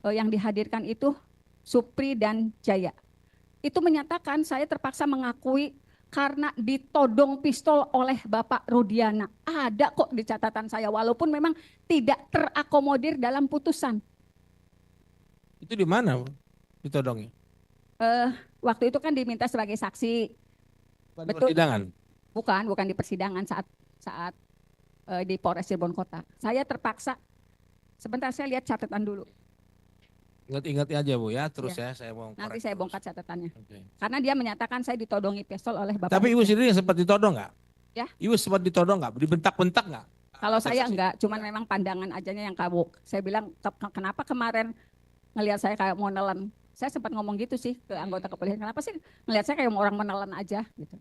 [SPEAKER 2] yang dihadirkan itu Supri dan Jaya. Itu menyatakan saya terpaksa mengakui karena ditodong pistol oleh Bapak Rudiana. Ada kok di catatan saya walaupun memang tidak terakomodir dalam putusan.
[SPEAKER 8] Itu di mana ditodongnya?
[SPEAKER 2] Waktu itu kan diminta sebagai saksi.
[SPEAKER 8] Pada
[SPEAKER 2] Betul.
[SPEAKER 8] persidangan?
[SPEAKER 2] Bukan di persidangan saat di Polres Cirebon Kota. Saya terpaksa. Sebentar saya lihat catatan dulu.
[SPEAKER 8] Ingat-ingat aja Bu ya, terus ya saya mau
[SPEAKER 2] Nanti
[SPEAKER 8] korek
[SPEAKER 2] saya
[SPEAKER 8] terus.
[SPEAKER 2] bongkar catatannya.
[SPEAKER 8] Oke.
[SPEAKER 2] Karena dia menyatakan saya ditodongi pistol oleh Bapak.
[SPEAKER 8] Tapi Ibu
[SPEAKER 2] Rudiana.
[SPEAKER 8] sendiri sempat ditodong nggak?
[SPEAKER 2] Ya.
[SPEAKER 8] Ibu sempat ditodong nggak? Dibentak-bentak nggak?
[SPEAKER 2] Kalau saya enggak, cuman memang pandangan ajanya yang kabur. Saya bilang, kenapa kemarin ngelihat saya kayak mau nelen? Saya sempat ngomong gitu sih ke anggota kepolisian. Kenapa sih ngelihat saya kayak orang menelen aja gitu.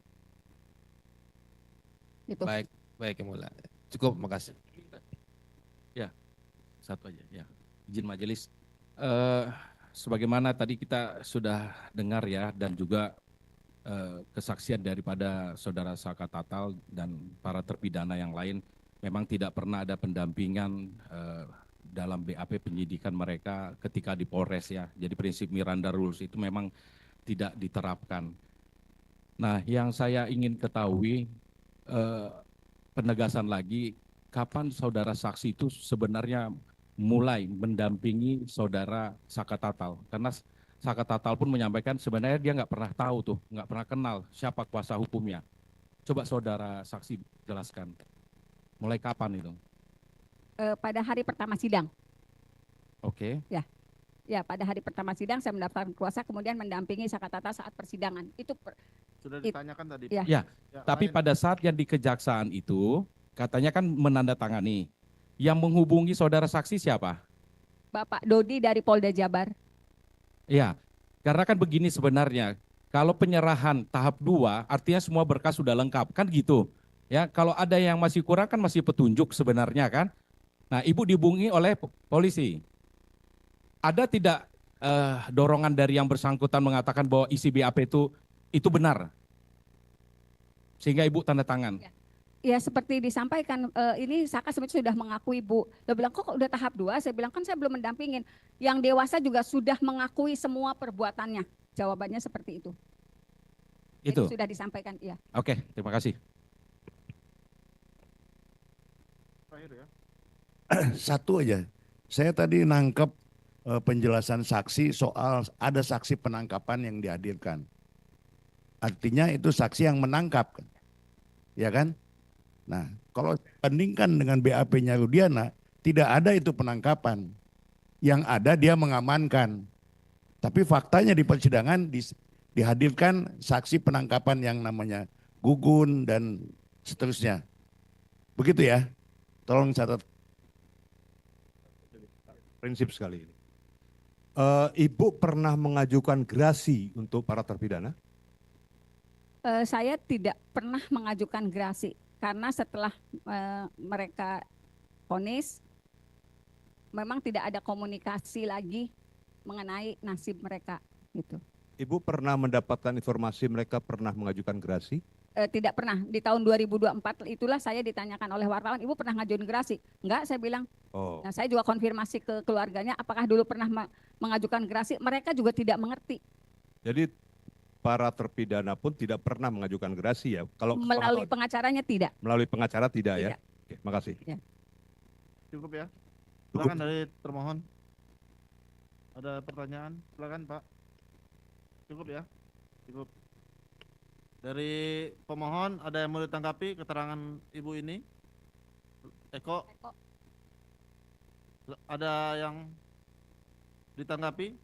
[SPEAKER 2] Gitu.
[SPEAKER 8] Baik Yang Mulia. Cukup, makasih.
[SPEAKER 9] Satu aja ya, izin majelis. Sebagaimana tadi kita sudah dengar ya dan juga kesaksian daripada saudara Sakatatal dan para terpidana yang lain, memang tidak pernah ada pendampingan dalam BAP penyidikan mereka ketika di Polres ya. Jadi prinsip Miranda Rules itu memang tidak diterapkan. Nah, yang saya ingin ketahui penegasan lagi, kapan saudara saksi itu sebenarnya mulai mendampingi saudara Sakatatal? Karena Sakatatal pun menyampaikan sebenarnya dia nggak pernah tahu tuh, nggak pernah kenal siapa kuasa hukumnya. Coba saudara saksi jelaskan, mulai kapan itu?
[SPEAKER 2] Pada hari pertama sidang.
[SPEAKER 9] Oke.
[SPEAKER 2] Ya, pada hari pertama sidang saya mendaftarkan kuasa, kemudian mendampingi Sakatatal saat persidangan. Itu
[SPEAKER 1] Sudah ditanyakan tadi.
[SPEAKER 2] Ya.
[SPEAKER 9] Ya, tapi
[SPEAKER 1] lain.
[SPEAKER 9] pada saat yang di kejaksaan itu katanya kan menandatangani. Yang menghubungi saudara saksi siapa?
[SPEAKER 2] Bapak Dodi dari Polda Jabar.
[SPEAKER 9] Ya, karena kan begini sebenarnya. Kalau penyerahan tahap 2 artinya semua berkas sudah lengkap, kan gitu. Ya, kalau ada yang masih kurang kan masih petunjuk sebenarnya kan. Nah, Ibu dihubungi oleh polisi. Ada tidak dorongan dari yang bersangkutan mengatakan bahwa isi BAP itu benar? Sehingga Ibu tanda tangan.
[SPEAKER 2] Ya seperti disampaikan, ini Saka sebenarnya sudah mengakui Bu. Dia bilang kok udah tahap 2, saya bilang kan saya belum mendampingin. Yang dewasa juga sudah mengakui semua perbuatannya. Jawabannya seperti itu.
[SPEAKER 9] Itu.
[SPEAKER 2] sudah disampaikan, ya.
[SPEAKER 9] Oke, terima kasih.
[SPEAKER 1] Terakhir ya.
[SPEAKER 4] Satu aja. Saya tadi nangkep penjelasan saksi soal ada saksi penangkapan yang dihadirkan. Artinya itu saksi yang menangkap, kan? Ya kan? Nah, kalau bandingkan dengan BAP-nya Rudiana, tidak ada itu penangkapan. Yang ada dia mengamankan. Tapi faktanya di persidangan dihadirkan saksi penangkapan yang namanya Gugun dan seterusnya. Begitu ya? Tolong catat.
[SPEAKER 7] Prinsip sekali ini. Ibu pernah mengajukan gerasi untuk para terpidana?
[SPEAKER 2] Saya tidak pernah mengajukan gerasi karena setelah mereka vonis memang tidak ada komunikasi lagi mengenai nasib mereka gitu.
[SPEAKER 7] Ibu pernah mendapatkan informasi mereka pernah mengajukan gerasi?
[SPEAKER 2] Tidak pernah. Di tahun 2024 itulah saya ditanyakan oleh wartawan, Ibu pernah ngajuin gerasi? Enggak, saya bilang.
[SPEAKER 7] Oh,
[SPEAKER 2] Nah, saya juga konfirmasi ke keluarganya apakah dulu pernah mengajukan gerasi, mereka juga tidak mengerti.
[SPEAKER 7] jadi para terpidana pun tidak pernah mengajukan gerasi ya? Kalau
[SPEAKER 2] Melalui pengacaranya tidak.
[SPEAKER 7] melalui pengacara tidak ya?
[SPEAKER 2] Tidak.
[SPEAKER 7] Oke, makasih.
[SPEAKER 1] Cukup ya. Silakan dari termohon. Ada pertanyaan? Silakan Pak. Cukup ya. Cukup. Dari pemohon ada yang mau ditanggapi keterangan Ibu ini? Eko? Ada yang ditanggapi?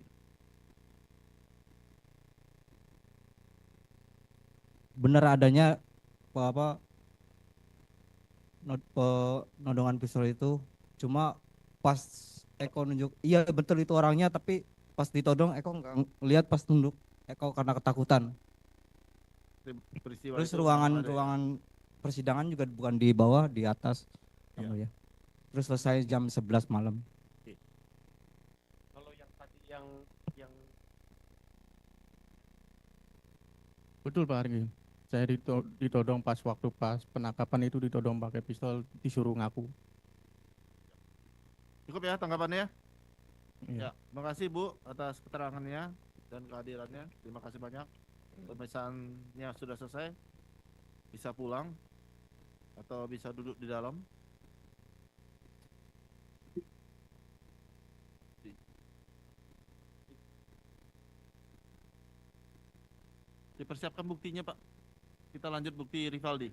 [SPEAKER 10] Benar adanya penodongan pistol itu, cuma pas Eko nunjuk iya betul itu orangnya, tapi pas ditodong Eko nggak ngelihat, pas nunduk Eko karena ketakutan.
[SPEAKER 1] Peristiwa
[SPEAKER 10] Terus
[SPEAKER 1] itu
[SPEAKER 10] ruangan
[SPEAKER 1] ada ya?
[SPEAKER 10] ruangan persidangan juga bukan di bawah, di atas.
[SPEAKER 7] Iya.
[SPEAKER 10] Yang mulia. Terus selesai jam 11 malam.
[SPEAKER 11] Kalau yang tadi yang betul Pak Argi, saya ditodong pas penangkapan itu, ditodong pakai pistol, disuruh ngaku.
[SPEAKER 1] Cukup ya tanggapannya?
[SPEAKER 11] Iya.
[SPEAKER 1] Ya, terima kasih Bu atas keterangannya dan kehadirannya. Terima kasih banyak. Pemeriksaannya sudah selesai. Bisa pulang atau bisa duduk di dalam. Dipersiapkan buktinya Pak. Kita lanjut bukti Rivaldi.